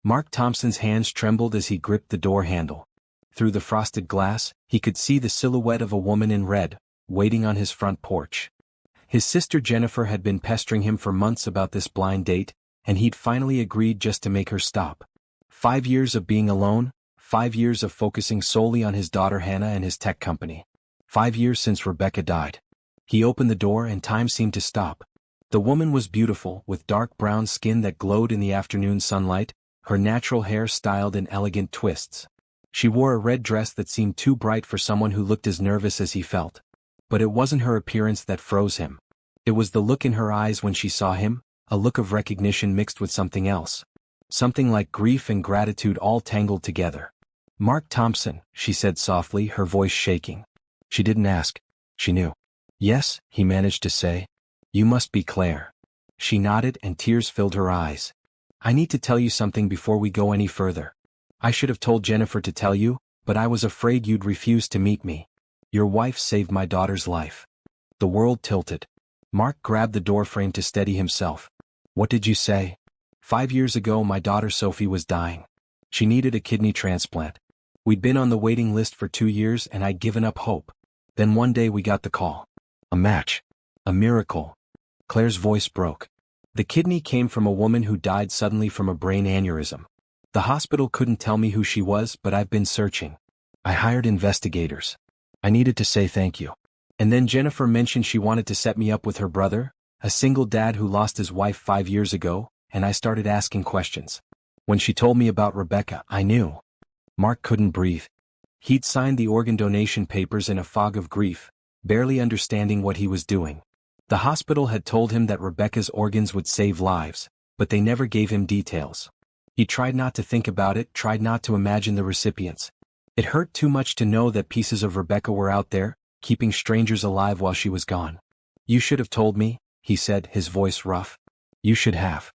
Mark Thompson's hands trembled as he gripped the door handle. Through the frosted glass, he could see the silhouette of a woman in red, waiting on his front porch. His sister Jennifer had been pestering him for months about this blind date, and he'd finally agreed just to make her stop. 5 years of being alone, 5 years of focusing solely on his daughter Hannah and his tech company. 5 years since Rebecca died. He opened the door and time seemed to stop. The woman was beautiful, with dark brown skin that glowed in the afternoon sunlight, her natural hair styled in elegant twists. She wore a red dress that seemed too bright for someone who looked as nervous as he felt. But it wasn't her appearance that froze him. It was the look in her eyes when she saw him, a look of recognition mixed with something else. Something like grief and gratitude all tangled together. "Mark Thompson," she said softly, her voice shaking. She didn't ask. She knew. "Yes," he managed to say. "You must be Claire." She nodded and tears filled her eyes. "I need to tell you something before we go any further. I should have told Jennifer to tell you, but I was afraid you'd refuse to meet me. Your wife saved my daughter's life." The world tilted. Mark grabbed the doorframe to steady himself. "What did you say?" 5 years ago my daughter Sophie was dying. She needed a kidney transplant. We'd been on the waiting list for 2 years and I'd given up hope. Then one day we got the call. A match. A miracle. Claire's voice broke. The kidney came from a woman who died suddenly from a brain aneurysm. The hospital couldn't tell me who she was, but I've been searching. I hired investigators. I needed to say thank you. And then Jennifer mentioned she wanted to set me up with her brother, a single dad who lost his wife 5 years ago, and I started asking questions. When she told me about Rebecca, I knew. Mark couldn't breathe. He'd signed the organ donation papers in a fog of grief, barely understanding what he was doing. The hospital had told him that Rebecca's organs would save lives, but they never gave him details. He tried not to think about it, tried not to imagine the recipients. It hurt too much to know that pieces of Rebecca were out there, keeping strangers alive while she was gone. "You should have told me," he said, his voice rough. "You should have."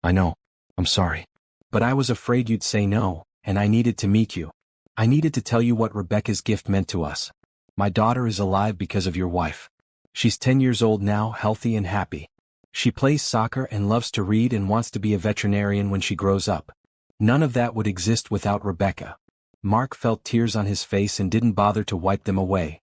"I know. I'm sorry. But I was afraid you'd say no, and I needed to meet you. I needed to tell you what Rebecca's gift meant to us. My daughter is alive because of your wife. She's 10 years old now, healthy and happy. She plays soccer and loves to read and wants to be a veterinarian when she grows up. None of that would exist without Rebecca." Mark felt tears on his face and didn't bother to wipe them away.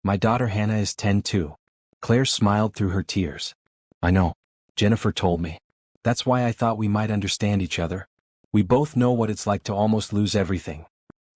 "My daughter Hannah is 10 too." Claire smiled through her tears. "I know. Jennifer told me. That's why I thought we might understand each other. We both know what it's like to almost lose everything.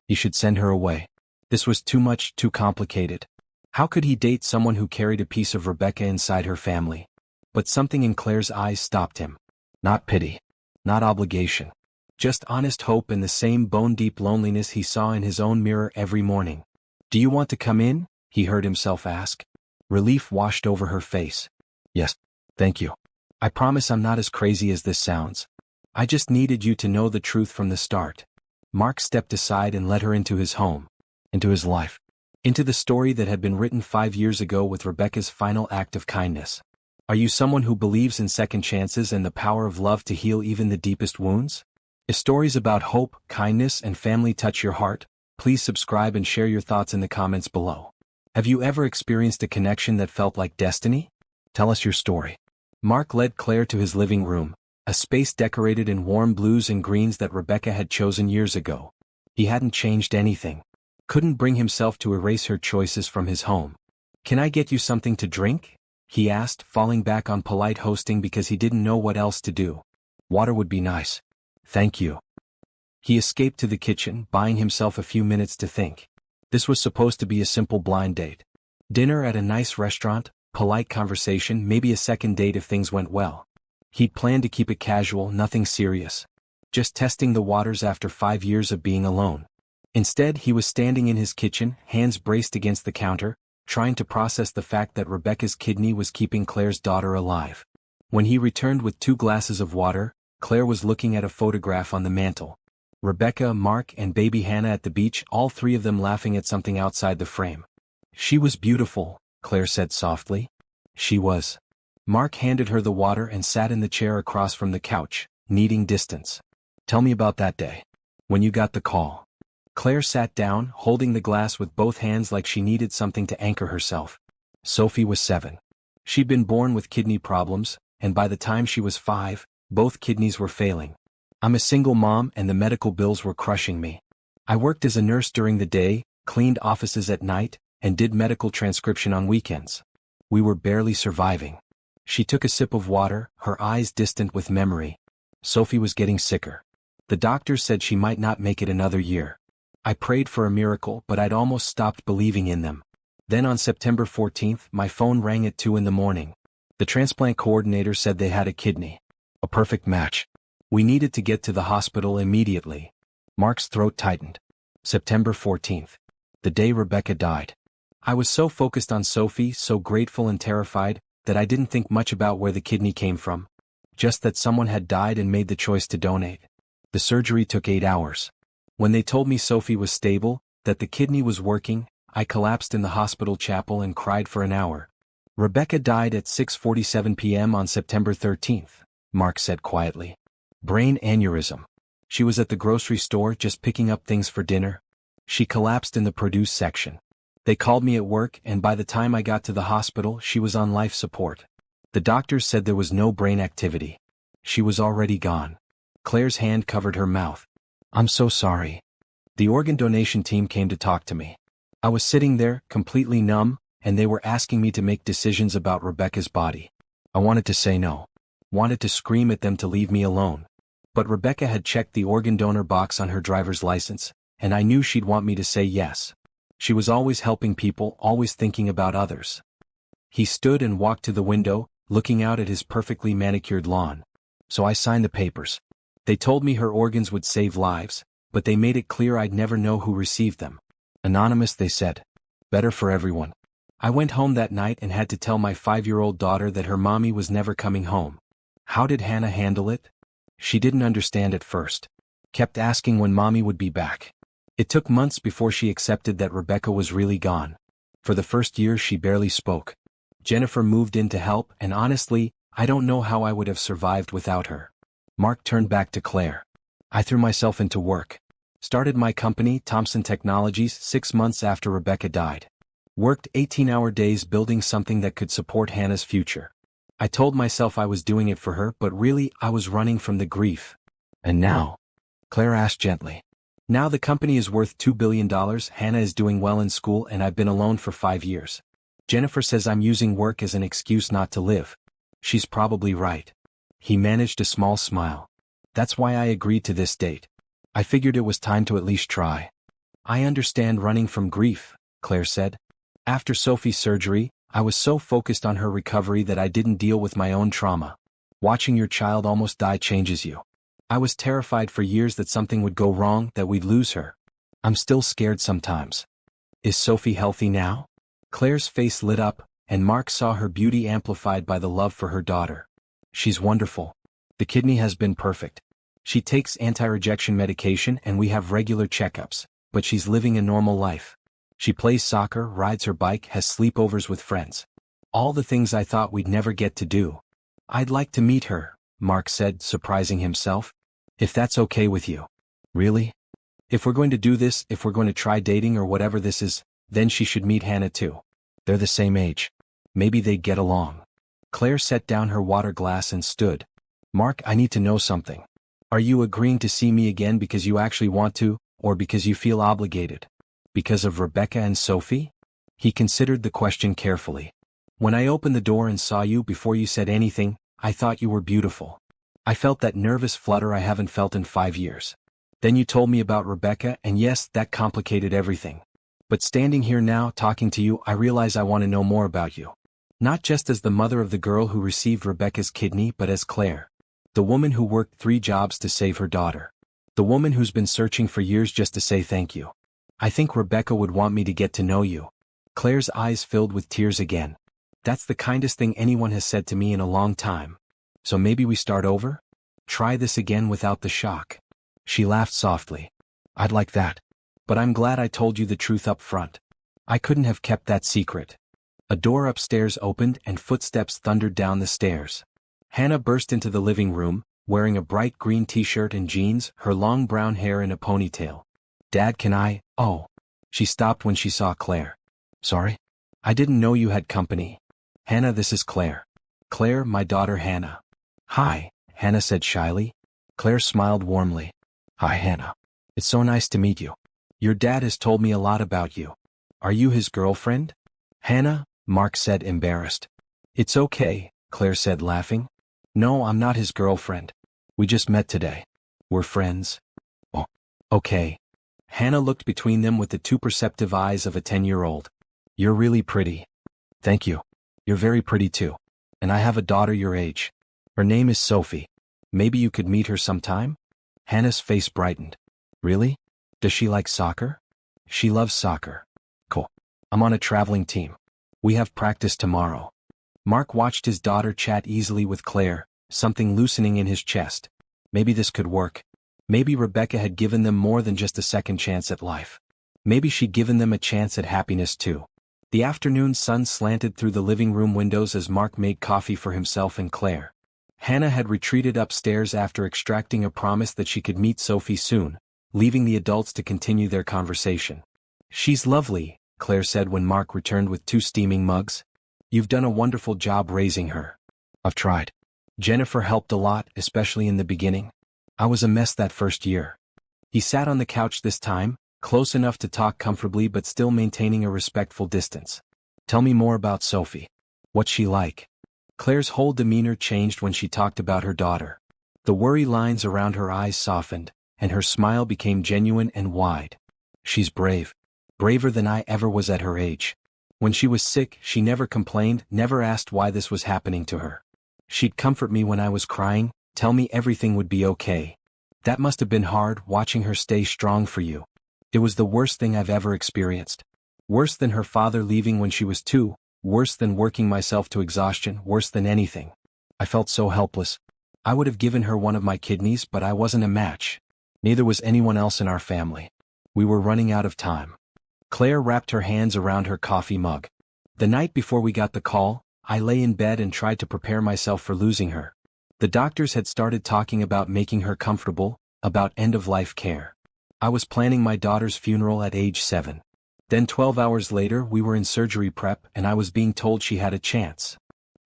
He should send her away. This was too much, too complicated. How could he date someone who carried a piece of Rebecca inside her family? But something in Claire's eyes stopped him. Not pity. Not obligation. Just honest hope and the same bone-deep loneliness he saw in his own mirror every morning. "Do you want to come in?" he heard himself ask. Relief washed over her face. "Yes, thank you. I promise I'm not as crazy as this sounds. I just needed you to know the truth from the start." Mark stepped aside and led her into his home. Into his life. Into the story that had been written 5 years ago with Rebecca's final act of kindness. Are you someone who believes in second chances and the power of love to heal even the deepest wounds? If stories about hope, kindness, and family touch your heart, please subscribe and share your thoughts in the comments below. Have you ever experienced a connection that felt like destiny? Tell us your story. Mark led Claire to his living room, a space decorated in warm blues and greens that Rebecca had chosen years ago. He hadn't changed anything. Couldn't bring himself to erase her choices from his home. "Can I get you something to drink?" he asked, falling back on polite hosting because he didn't know what else to do. "Water would be nice. Thank you." He escaped to the kitchen, buying himself a few minutes to think. This was supposed to be a simple blind date. Dinner at a nice restaurant, polite conversation, maybe a second date if things went well. He'd planned to keep it casual, nothing serious. Just testing the waters after 5 years of being alone. Instead, he was standing in his kitchen, hands braced against the counter, trying to process the fact that Rebecca's kidney was keeping Claire's daughter alive. When he returned with 2 glasses of water, Claire was looking at a photograph on the mantel. Rebecca, Mark, and baby Hannah at the beach, all 3 of them laughing at something outside the frame. "She was beautiful," Claire said softly. "She was." Mark handed her the water and sat in the chair across from the couch, needing distance. "Tell me about that day. When you got the call." Claire sat down, holding the glass with both hands like she needed something to anchor herself. Sophie was 7. She'd been born with kidney problems, and by the time she was 5, both kidneys were failing. I'm a single mom and the medical bills were crushing me. I worked as a nurse during the day, cleaned offices at night, and did medical transcription on weekends. We were barely surviving. She took a sip of water, her eyes distant with memory. Sophie was getting sicker. The doctors said she might not make it another year. I prayed for a miracle, but I'd almost stopped believing in them. Then on September 14th, my phone rang at 2 in the morning. The transplant coordinator said they had a kidney. A perfect match. We needed to get to the hospital immediately. Mark's throat tightened. September 14th. The day Rebecca died. I was so focused on Sophie, so grateful and terrified, that I didn't think much about where the kidney came from. Just that someone had died and made the choice to donate. The surgery took 8 hours. When they told me Sophie was stable, that the kidney was working, I collapsed in the hospital chapel and cried for an hour. Rebecca died at 6:47 p.m. on September 13th, Mark said quietly. Brain aneurysm. She was at the grocery store just picking up things for dinner. She collapsed in the produce section. They called me at work and by the time I got to the hospital she was on life support. The doctors said there was no brain activity. She was already gone. Claire's hand covered her mouth. I'm so sorry. The organ donation team came to talk to me. I was sitting there, completely numb, and they were asking me to make decisions about Rebecca's body. I wanted to say no. Wanted to scream at them to leave me alone. But Rebecca had checked the organ donor box on her driver's license, and I knew she'd want me to say yes. She was always helping people, always thinking about others. He stood and walked to the window, looking out at his perfectly manicured lawn. So I signed the papers. They told me her organs would save lives, but they made it clear I'd never know who received them. Anonymous, they said. Better for everyone. I went home that night and had to tell my 5-year-old daughter that her mommy was never coming home. How did Hannah handle it? She didn't understand at first. Kept asking when mommy would be back. It took months before she accepted that Rebecca was really gone. For the first year she barely spoke. Jennifer moved in to help and honestly, I don't know how I would have survived without her. Mark turned back to Claire. I threw myself into work. Started my company, Thompson Technologies, 6 months after Rebecca died. Worked 18-hour days building something that could support Hannah's future. I told myself I was doing it for her, but really I was running from the grief. And now? Claire asked gently. Now the company is worth $2 billion, Hannah is doing well in school and I've been alone for 5 years. Jennifer says I'm using work as an excuse not to live. She's probably right. He managed a small smile. That's why I agreed to this date. I figured it was time to at least try. I understand running from grief, Claire said. After Sophie's surgery, I was so focused on her recovery that I didn't deal with my own trauma. Watching your child almost die changes you. I was terrified for years that something would go wrong, that we'd lose her. I'm still scared sometimes. Is Sophie healthy now? Claire's face lit up, and Mark saw her beauty amplified by the love for her daughter. She's wonderful. The kidney has been perfect. She takes anti-rejection medication and we have regular checkups, but she's living a normal life. She plays soccer, rides her bike, has sleepovers with friends. All the things I thought we'd never get to do. I'd like to meet her, Mark said, surprising himself. If that's okay with you. Really? If we're going to do this, if we're going to try dating or whatever this is, then she should meet Hannah too. They're the same age. Maybe they'd get along. Claire set down her water glass and stood. Mark, I need to know something. Are you agreeing to see me again because you actually want to, or because you feel obligated? Because of Rebecca and Sophie? He considered the question carefully. When I opened the door and saw you before you said anything, I thought you were beautiful. I felt that nervous flutter I haven't felt in 5 years. Then you told me about Rebecca and yes, that complicated everything. But standing here now talking to you, I realize I want to know more about you. Not just as the mother of the girl who received Rebecca's kidney, but as Claire. The woman who worked 3 jobs to save her daughter. The woman who's been searching for years just to say thank you. I think Rebecca would want me to get to know you. Claire's eyes filled with tears again. That's the kindest thing anyone has said to me in a long time. So maybe we start over? Try this again without the shock. She laughed softly. I'd like that. But I'm glad I told you the truth up front. I couldn't have kept that secret. A door upstairs opened and footsteps thundered down the stairs. Hannah burst into the living room, wearing a bright green t-shirt and jeans, her long brown hair in a ponytail. Dad, can I? Oh. She stopped when she saw Claire. Sorry? I didn't know you had company. Hannah, this is Claire. Claire, my daughter Hannah. Hi, Hannah said shyly. Claire smiled warmly. Hi, Hannah. It's so nice to meet you. Your dad has told me a lot about you. Are you his girlfriend? Hannah, Mark said, embarrassed. It's okay, Claire said, laughing. No, I'm not his girlfriend. We just met today. We're friends. Oh, okay. Hannah looked between them with the too perceptive eyes of a 10-year-old. You're really pretty. Thank you. You're very pretty too. And I have a daughter your age. Her name is Sophie. Maybe you could meet her sometime? Hannah's face brightened. Really? Does she like soccer? She loves soccer. Cool. I'm on a traveling team. We have practice tomorrow. Mark watched his daughter chat easily with Claire, something loosening in his chest. Maybe this could work. Maybe Rebecca had given them more than just a second chance at life. Maybe she'd given them a chance at happiness too. The afternoon sun slanted through the living room windows as Mark made coffee for himself and Claire. Hannah had retreated upstairs after extracting a promise that she could meet Sophie soon, leaving the adults to continue their conversation. She's lovely, Claire said when Mark returned with 2 steaming mugs. You've done a wonderful job raising her. I've tried. Jennifer helped a lot, especially in the beginning. I was a mess that first year. He sat on the couch this time, close enough to talk comfortably but still maintaining a respectful distance. Tell me more about Sophie. What's she like? Claire's whole demeanor changed when she talked about her daughter. The worry lines around her eyes softened, and her smile became genuine and wide. She's brave. Braver than I ever was at her age. When she was sick, she never complained, never asked why this was happening to her. She'd comfort me when I was crying, tell me everything would be okay. That must have been hard, watching her stay strong for you. It was the worst thing I've ever experienced. Worse than her father leaving when she was 2, worse than working myself to exhaustion, worse than anything. I felt so helpless. I would have given her one of my kidneys, but I wasn't a match. Neither was anyone else in our family. We were running out of time. Claire wrapped her hands around her coffee mug. The night before we got the call, I lay in bed and tried to prepare myself for losing her. The doctors had started talking about making her comfortable, about end-of-life care. I was planning my daughter's funeral at age 7. Then 12 hours later we were in surgery prep and I was being told she had a chance.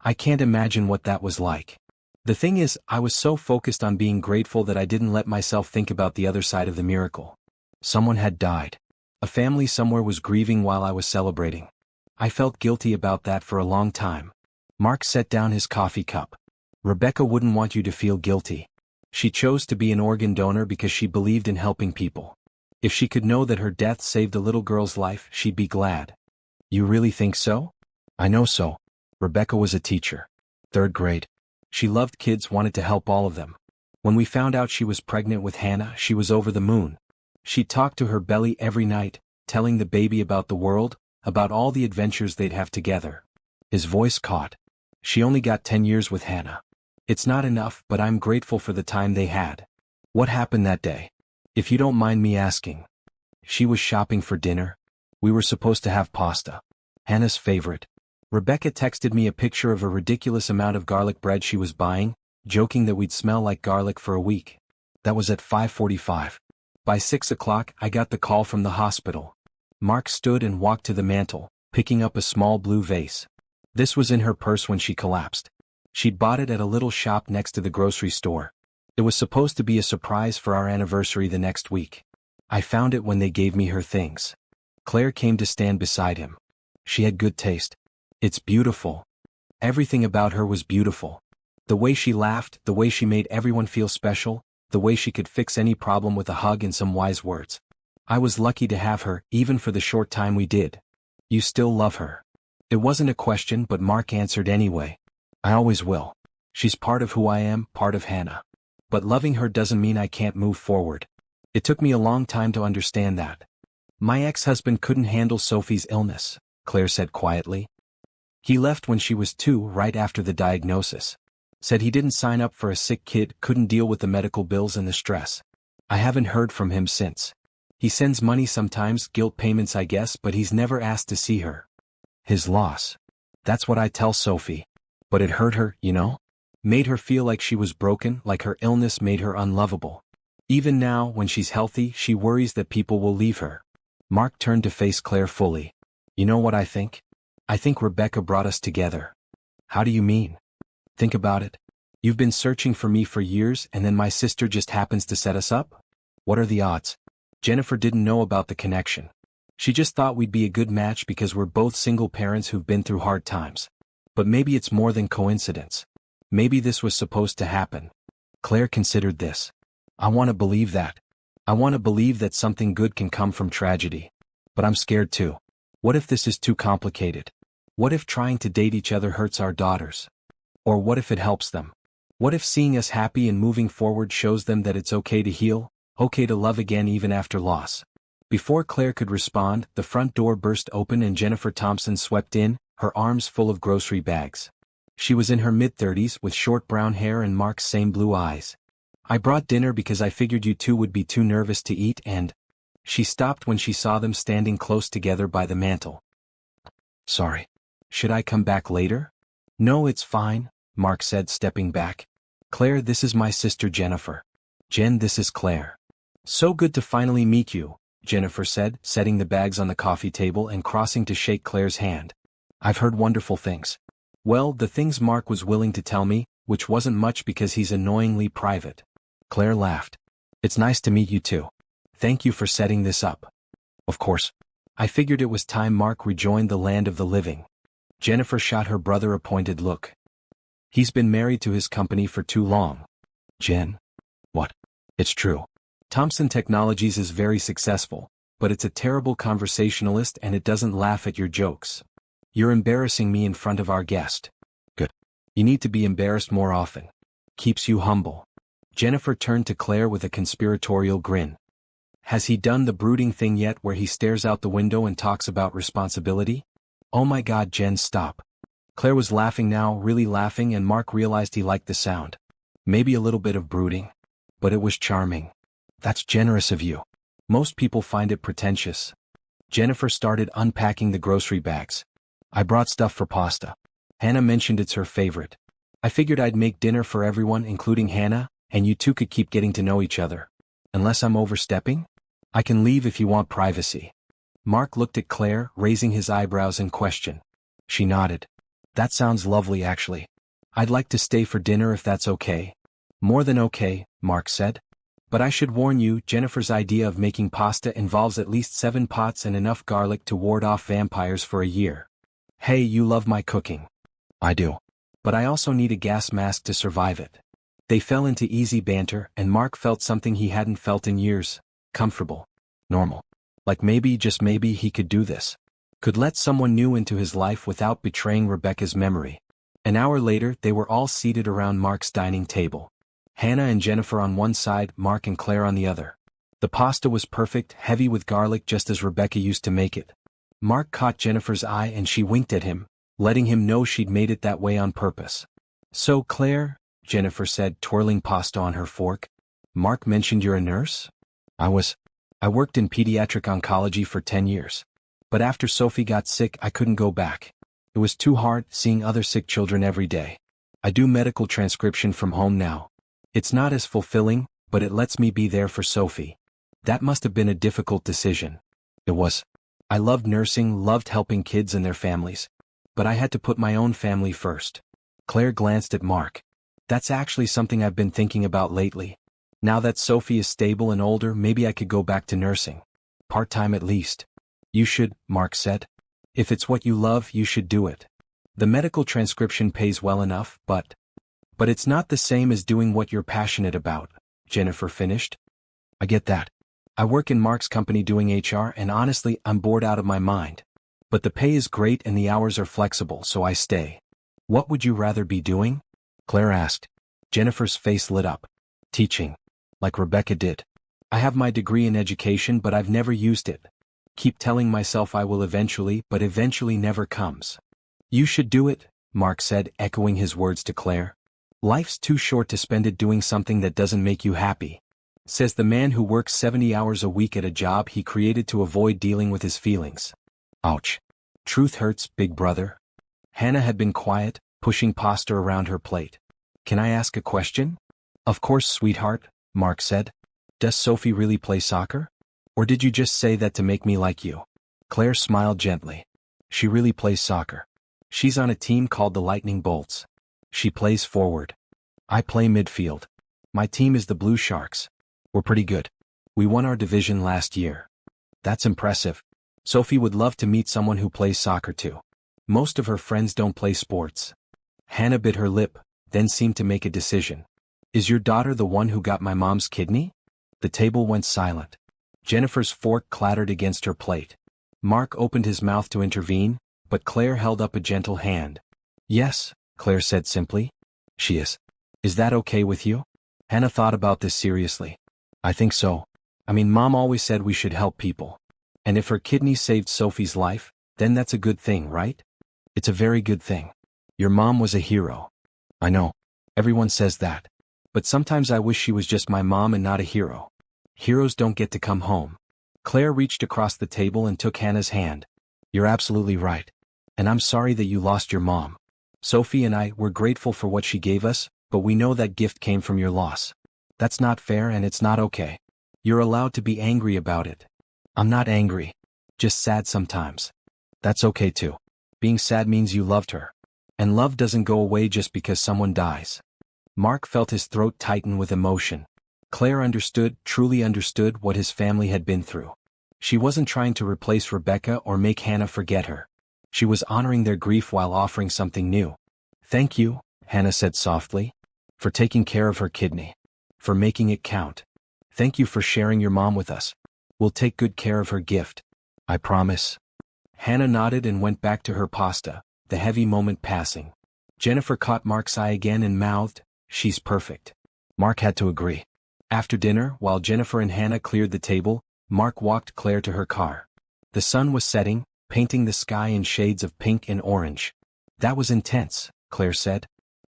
I can't imagine what that was like. The thing is, I was so focused on being grateful that I didn't let myself think about the other side of the miracle. Someone had died. A family somewhere was grieving while I was celebrating. I felt guilty about that for a long time. Mark set down his coffee cup. Rebecca wouldn't want you to feel guilty. She chose to be an organ donor because she believed in helping people. If she could know that her death saved a little girl's life, she'd be glad. You really think so? I know so. Rebecca was a teacher. 3rd grade. She loved kids, wanted to help all of them. When we found out she was pregnant with Hannah, she was over the moon. She talked to her belly every night, telling the baby about the world, about all the adventures they'd have together. His voice caught. She only got 10 years with Hannah. It's not enough, but I'm grateful for the time they had. What happened that day? If you don't mind me asking. She was shopping for dinner. We were supposed to have pasta. Hannah's favorite. Rebecca texted me a picture of a ridiculous amount of garlic bread she was buying, joking that we'd smell like garlic for a week. That was at 5:45. By 6 o'clock, I got the call from the hospital. Mark stood and walked to the mantel, picking up a small blue vase. This was in her purse when she collapsed. She'd bought it at a little shop next to the grocery store. It was supposed to be a surprise for our anniversary the next week. I found it when they gave me her things. Claire came to stand beside him. She had good taste. It's beautiful. Everything about her was beautiful. The way she laughed, the way she made everyone feel special, the way she could fix any problem with a hug and some wise words. I was lucky to have her, even for the short time we did. You still love her? It wasn't a question, but Mark answered anyway. I always will. She's part of who I am, part of Hannah. But loving her doesn't mean I can't move forward. It took me a long time to understand that. My ex-husband couldn't handle Sophie's illness, Claire said quietly. He left when she was 2, right after the diagnosis. Said he didn't sign up for a sick kid, couldn't deal with the medical bills and the stress. I haven't heard from him since. He sends money sometimes, guilt payments I guess, but he's never asked to see her. His loss. That's what I tell Sophie. But it hurt her, you know? Made her feel like she was broken, like her illness made her unlovable. Even now, when she's healthy, she worries that people will leave her. Mark turned to face Claire fully. You know what I think? I think Rebecca brought us together. How do you mean? Think about it. You've been searching for me for years and then my sister just happens to set us up? What are the odds? Jennifer didn't know about the connection. She just thought we'd be a good match because we're both single parents who've been through hard times. But maybe it's more than coincidence. Maybe this was supposed to happen. Claire considered this. I want to believe that. I want to believe that something good can come from tragedy. But I'm scared too. What if this is too complicated? What if trying to date each other hurts our daughters? Or what if it helps them? What if seeing us happy and moving forward shows them that it's okay to heal, okay to love again even after loss? Before Claire could respond, the front door burst open and Jennifer Thompson swept in, her arms full of grocery bags. She was in her mid-30s with short brown hair and Mark's same blue eyes. I brought dinner because I figured you two would be too nervous to eat and... She stopped when she saw them standing close together by the mantel. Sorry. Should I come back later? No, it's fine, Mark said, stepping back. Claire, this is my sister Jennifer. Jen, this is Claire. So good to finally meet you, Jennifer said, setting the bags on the coffee table and crossing to shake Claire's hand. I've heard wonderful things. Well, the things Mark was willing to tell me, which wasn't much because he's annoyingly private. Claire laughed. It's nice to meet you too. Thank you for setting this up. Of course. I figured it was time Mark rejoined the land of the living. Jennifer shot her brother a pointed look. He's been married to his company for too long. Jen? What? It's true. Thompson Technologies is very successful, but it's a terrible conversationalist and it doesn't laugh at your jokes. You're embarrassing me in front of our guest. Good. You need to be embarrassed more often. Keeps you humble. Jennifer turned to Claire with a conspiratorial grin. Has he done the brooding thing yet where he stares out the window and talks about responsibility? Oh my God, Jen, stop. Claire was laughing now, really laughing, and Mark realized he liked the sound. Maybe a little bit of brooding. But it was charming. That's generous of you. Most people find it pretentious. Jennifer started unpacking the grocery bags. I brought stuff for pasta. Hannah mentioned it's her favorite. I figured I'd make dinner for everyone, including Hannah, and you two could keep getting to know each other. Unless I'm overstepping? I can leave if you want privacy. Mark looked at Claire, raising his eyebrows in question. She nodded. That sounds lovely actually. I'd like to stay for dinner if that's okay. More than okay, Mark said. But I should warn you, Jennifer's idea of making pasta involves at least 7 pots and enough garlic to ward off vampires for a year. Hey, you love my cooking. I do. But I also need a gas mask to survive it. They fell into easy banter and Mark felt something he hadn't felt in years. Comfortable. Normal. Like maybe, just maybe, he could do this. Could let someone new into his life without betraying Rebecca's memory. An hour later, they were all seated around Mark's dining table. Hannah and Jennifer on one side, Mark and Claire on the other. The pasta was perfect, heavy with garlic just as Rebecca used to make it. Mark caught Jennifer's eye and she winked at him, letting him know she'd made it that way on purpose. So Claire, Jennifer said, twirling pasta on her fork. Mark mentioned you're a nurse? I worked in pediatric oncology for 10 years. But after Sophie got sick, I couldn't go back. It was too hard, seeing other sick children every day. I do medical transcription from home now. It's not as fulfilling, but it lets me be there for Sophie. That must have been a difficult decision. It was. I loved nursing, loved helping kids and their families. But I had to put my own family first. Claire glanced at Mark. That's actually something I've been thinking about lately. Now that Sophie is stable and older, maybe I could go back to nursing. Part-time at least. You should, Mark said. If it's what you love, you should do it. The medical transcription pays well enough, but it's not the same as doing what you're passionate about, Jennifer finished. I get that. I work in Mark's company doing HR and honestly, I'm bored out of my mind. But the pay is great and the hours are flexible, so I stay. What would you rather be doing? Claire asked. Jennifer's face lit up. Teaching. Like Rebecca did. I have my degree in education, but I've never used it. Keep telling myself I will eventually, but eventually never comes. You should do it, Mark said, echoing his words to Claire. Life's too short to spend it doing something that doesn't make you happy. Says the man who works 70 hours a week at a job he created to avoid dealing with his feelings. Ouch. Truth hurts, big brother. Hannah had been quiet, pushing pasta around her plate. Can I ask a question? Of course, sweetheart, Mark said. Does Sophie really play soccer? Or did you just say that to make me like you? Claire smiled gently. She really plays soccer. She's on a team called the Lightning Bolts. She plays forward. I play midfield. My team is the Blue Sharks. We're pretty good. We won our division last year. That's impressive. Sophie would love to meet someone who plays soccer too. Most of her friends don't play sports. Hannah bit her lip, then seemed to make a decision. Is your daughter the one who got my mom's kidney? The table went silent. Jennifer's fork clattered against her plate. Mark opened his mouth to intervene, but Claire held up a gentle hand. Yes, Claire said simply. She is. Is that okay with you? Hannah thought about this seriously. I think so. I mean, Mom always said we should help people. And if her kidney saved Sophie's life, then that's a good thing, right? It's a very good thing. Your mom was a hero. I know. Everyone says that. But sometimes I wish she was just my mom and not a hero. Heroes don't get to come home. Claire reached across the table and took Hannah's hand. You're absolutely right. And I'm sorry that you lost your mom. Sophie and I were grateful for what she gave us, but we know that gift came from your loss. That's not fair and it's not okay. You're allowed to be angry about it. I'm not angry. Just sad sometimes. That's okay too. Being sad means you loved her. And love doesn't go away just because someone dies. Mark felt his throat tighten with emotion. Claire understood, truly understood what his family had been through. She wasn't trying to replace Rebecca or make Hannah forget her. She was honoring their grief while offering something new. Thank you, Hannah said softly, for taking care of her kidney. For making it count. Thank you for sharing your mom with us. We'll take good care of her gift. I promise. Hannah nodded and went back to her pasta, the heavy moment passing. Jennifer caught Mark's eye again and mouthed, "She's perfect." Mark had to agree. After dinner, while Jennifer and Hannah cleared the table, Mark walked Claire to her car. The sun was setting, painting the sky in shades of pink and orange. That was intense, Claire said.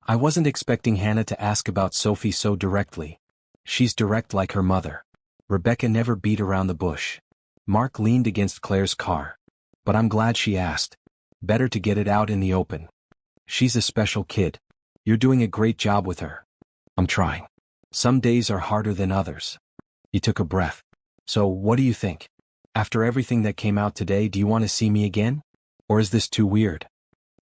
I wasn't expecting Hannah to ask about Sophie so directly. She's direct like her mother. Rebecca never beat around the bush. Mark leaned against Claire's car. But I'm glad she asked. Better to get it out in the open. She's a special kid. You're doing a great job with her. I'm trying. Some days are harder than others. He took a breath. So, what do you think? After everything that came out today, do you want to see me again? Or is this too weird?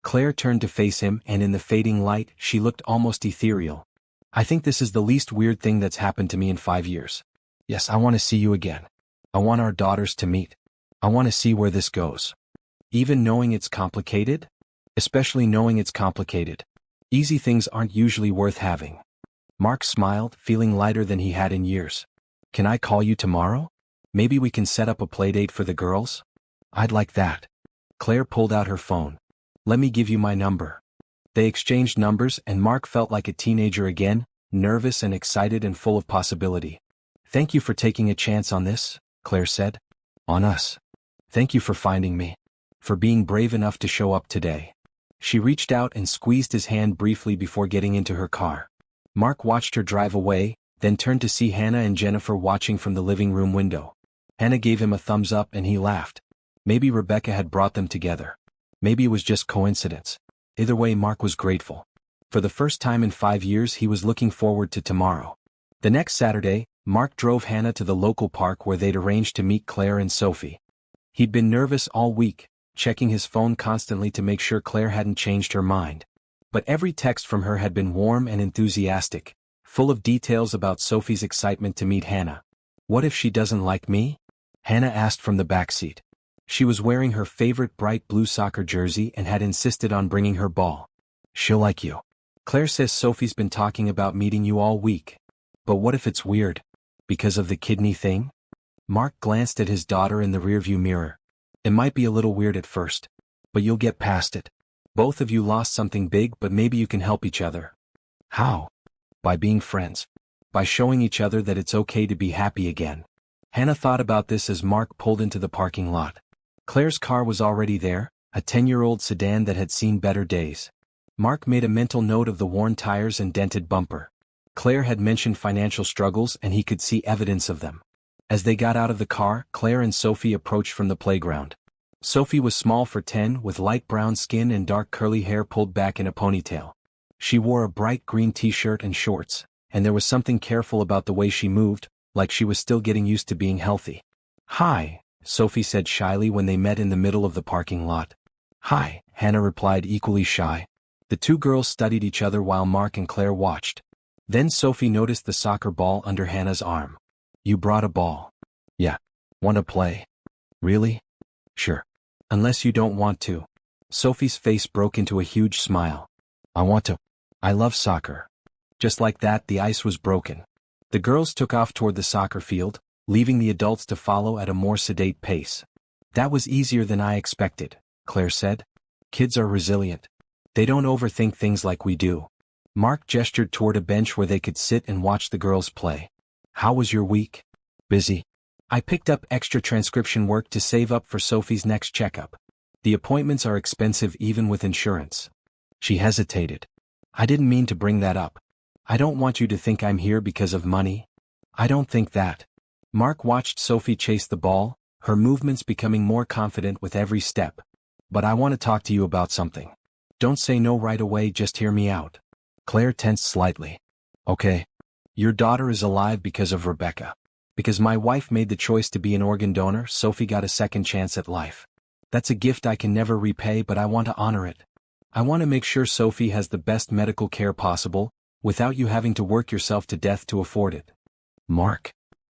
Claire turned to face him, and in the fading light, she looked almost ethereal. I think this is the least weird thing that's happened to me in 5 years. Yes, I want to see you again. I want our daughters to meet. I want to see where this goes. Even knowing it's complicated? Especially knowing it's complicated. Easy things aren't usually worth having. Mark smiled, feeling lighter than he had in years. Can I call you tomorrow? Maybe we can set up a playdate for the girls? I'd like that. Claire pulled out her phone. Let me give you my number. They exchanged numbers and Mark felt like a teenager again, nervous and excited and full of possibility. Thank you for taking a chance on this, Claire said. On us. Thank you for finding me. For being brave enough to show up today. She reached out and squeezed his hand briefly before getting into her car. Mark watched her drive away, then turned to see Hannah and Jennifer watching from the living room window. Hannah gave him a thumbs up and he laughed. Maybe Rebecca had brought them together. Maybe it was just coincidence. Either way, Mark was grateful. For the first time in 5 years, he was looking forward to tomorrow. The next Saturday, Mark drove Hannah to the local park where they'd arranged to meet Claire and Sophie. He'd been nervous all week, checking his phone constantly to make sure Claire hadn't changed her mind. But every text from her had been warm and enthusiastic, full of details about Sophie's excitement to meet Hannah. What if she doesn't like me? Hannah asked from the backseat. She was wearing her favorite bright blue soccer jersey and had insisted on bringing her ball. She'll like you. Claire says Sophie's been talking about meeting you all week. But what if it's weird? Because of the kidney thing? Mark glanced at his daughter in the rearview mirror. It might be a little weird at first, but you'll get past it. Both of you lost something big, but maybe you can help each other. How? By being friends. By showing each other that it's okay to be happy again. Hannah thought about this as Mark pulled into the parking lot. Claire's car was already there, a 10-year-old sedan that had seen better days. Mark made a mental note of the worn tires and dented bumper. Claire had mentioned financial struggles and he could see evidence of them. As they got out of the car, Claire and Sophie approached from the playground. Sophie was small for 10, with light brown skin and dark curly hair pulled back in a ponytail. She wore a bright green t-shirt and shorts, and there was something careful about the way she moved, like she was still getting used to being healthy. Hi, Sophie said shyly when they met in the middle of the parking lot. Hi, Hannah replied equally shy. The two girls studied each other while Mark and Claire watched. Then Sophie noticed the soccer ball under Hannah's arm. You brought a ball. Yeah. Wanna play? Really? Sure. Unless you don't want to. Sophie's face broke into a huge smile. I want to. I love soccer. Just like that, the ice was broken. The girls took off toward the soccer field, leaving the adults to follow at a more sedate pace. That was easier than I expected, Claire said. Kids are resilient. They don't overthink things like we do. Mark gestured toward a bench where they could sit and watch the girls play. How was your week? Busy. I picked up extra transcription work to save up for Sophie's next checkup. The appointments are expensive even with insurance. She hesitated. I didn't mean to bring that up. I don't want you to think I'm here because of money. I don't think that. Mark watched Sophie chase the ball, her movements becoming more confident with every step. But I want to talk to you about something. Don't say no right away, just hear me out. Claire tensed slightly. Okay. Your daughter is alive because of Rebecca. Because my wife made the choice to be an organ donor, Sophie got a second chance at life. That's a gift I can never repay, but I want to honor it. I want to make sure Sophie has the best medical care possible, without you having to work yourself to death to afford it. Mark.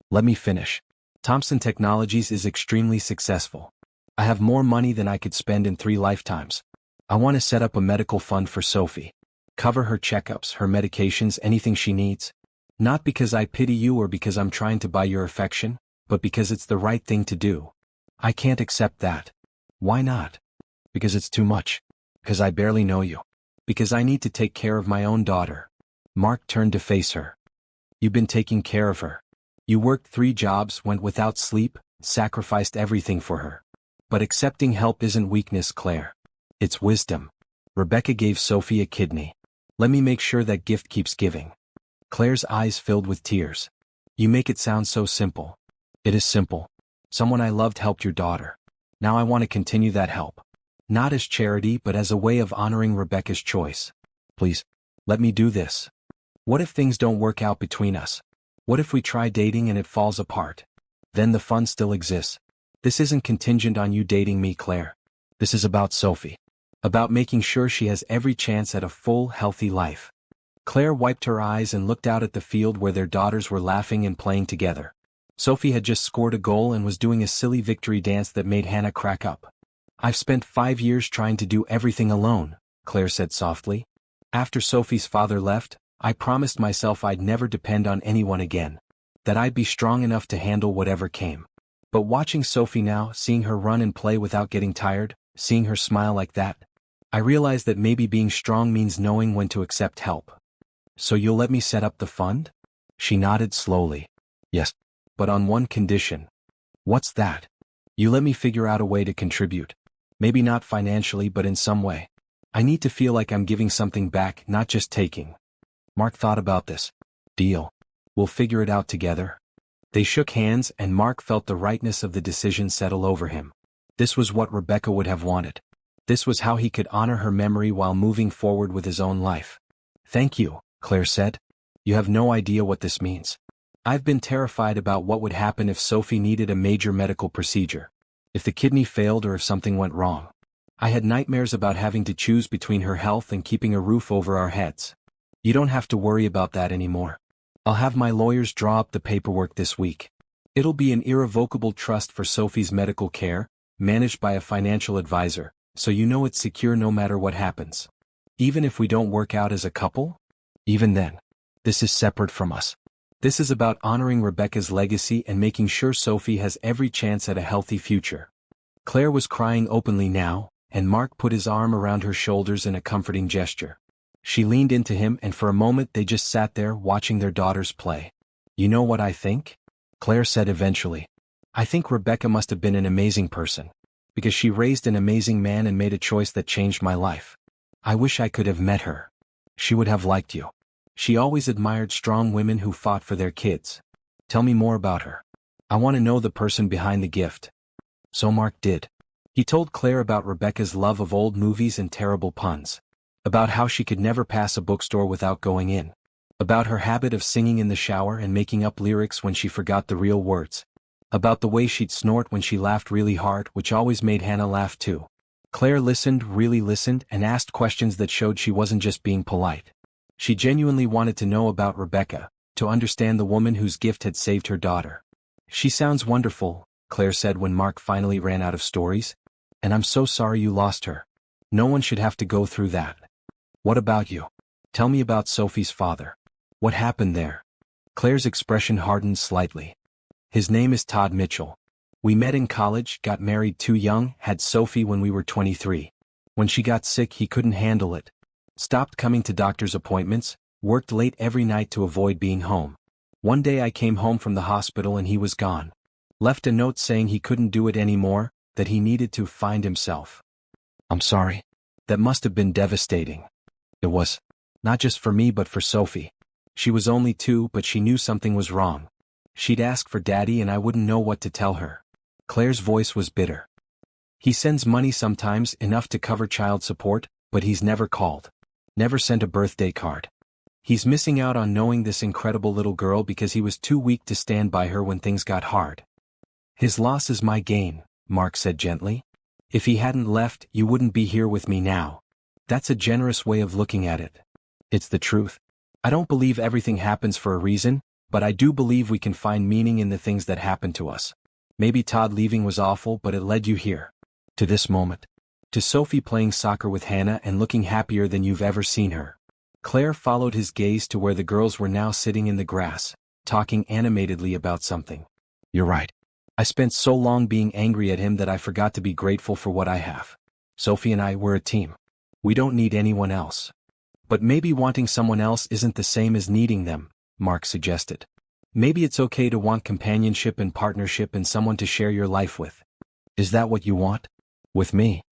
Let me finish. Thompson Technologies is extremely successful. I have more money than I could spend in 3 lifetimes. I want to set up a medical fund for Sophie. Cover her checkups, her medications, anything she needs. Not because I pity you or because I'm trying to buy your affection, but because it's the right thing to do. I can't accept that. Why not? Because it's too much. Because I barely know you. Because I need to take care of my own daughter. Mark turned to face her. You've been taking care of her. You worked 3 jobs, went without sleep, sacrificed everything for her. But accepting help isn't weakness, Claire. It's wisdom. Rebecca gave Sophie a kidney. Let me make sure that gift keeps giving. Claire's eyes filled with tears. You make it sound so simple. It is simple. Someone I loved helped your daughter. Now I want to continue that help. Not as charity but as a way of honoring Rebecca's choice. Please, let me do this. What if things don't work out between us? What if we try dating and it falls apart? Then the fun still exists. This isn't contingent on you dating me, Claire. This is about Sophie. About making sure she has every chance at a full, healthy life. Claire wiped her eyes and looked out at the field where their daughters were laughing and playing together. Sophie had just scored a goal and was doing a silly victory dance that made Hannah crack up. I've spent 5 years trying to do everything alone, Claire said softly. After Sophie's father left, I promised myself I'd never depend on anyone again. That I'd be strong enough to handle whatever came. But watching Sophie now, seeing her run and play without getting tired, seeing her smile like that, I realized that maybe being strong means knowing when to accept help. So you'll let me set up the fund? She nodded slowly. Yes. But on one condition. What's that? You let me figure out a way to contribute. Maybe not financially but in some way. I need to feel like I'm giving something back, not just taking. Mark thought about this. Deal. We'll figure it out together. They shook hands and Mark felt the rightness of the decision settle over him. This was what Rebecca would have wanted. This was how he could honor her memory while moving forward with his own life. Thank you, Claire said. You have no idea what this means. I've been terrified about what would happen if Sophie needed a major medical procedure. If the kidney failed or if something went wrong. I had nightmares about having to choose between her health and keeping a roof over our heads. You don't have to worry about that anymore. I'll have my lawyers draw up the paperwork this week. It'll be an irrevocable trust for Sophie's medical care, managed by a financial advisor, so you know it's secure no matter what happens. Even if we don't work out as a couple? Even then. This is separate from us. This is about honoring Rebecca's legacy and making sure Sophie has every chance at a healthy future. Claire was crying openly now, and Mark put his arm around her shoulders in a comforting gesture. She leaned into him and for a moment they just sat there watching their daughters play. You know what I think? Claire said eventually. I think Rebecca must have been an amazing person. Because she raised an amazing man and made a choice that changed my life. I wish I could have met her. She would have liked you. She always admired strong women who fought for their kids. Tell me more about her. I want to know the person behind the gift. So Mark did. He told Claire about Rebecca's love of old movies and terrible puns. About how she could never pass a bookstore without going in. About her habit of singing in the shower and making up lyrics when she forgot the real words. About the way she'd snort when she laughed really hard, which always made Hannah laugh too. Claire listened, really listened, and asked questions that showed she wasn't just being polite. She genuinely wanted to know about Rebecca, to understand the woman whose gift had saved her daughter. She sounds wonderful, Claire said when Mark finally ran out of stories. And I'm so sorry you lost her. No one should have to go through that. What about you? Tell me about Sophie's father. What happened there? Claire's expression hardened slightly. His name is Todd Mitchell. We met in college, got married too young, had Sophie when we were 23. When she got sick he couldn't handle it. Stopped coming to doctor's appointments, worked late every night to avoid being home. One day I came home from the hospital and he was gone. Left a note saying he couldn't do it anymore, that he needed to find himself. I'm sorry. That must have been devastating. It was. Not just for me but for Sophie. She was only 2 but she knew something was wrong. She'd ask for Daddy and I wouldn't know what to tell her. Claire's voice was bitter. He sends money sometimes, enough to cover child support, but he's never called. Never sent a birthday card. He's missing out on knowing this incredible little girl because he was too weak to stand by her when things got hard. His loss is my gain, Mark said gently. If he hadn't left, you wouldn't be here with me now. That's a generous way of looking at it. It's the truth. I don't believe everything happens for a reason, but I do believe we can find meaning in the things that happen to us. Maybe Todd leaving was awful, but it led you here. To this moment. To Sophie playing soccer with Hannah and looking happier than you've ever seen her. Claire followed his gaze to where the girls were now sitting in the grass, talking animatedly about something. You're right. I spent so long being angry at him that I forgot to be grateful for what I have. Sophie and I were a team. We don't need anyone else. But maybe wanting someone else isn't the same as needing them, Mark suggested. Maybe it's okay to want companionship and partnership and someone to share your life with. Is that what you want? With me?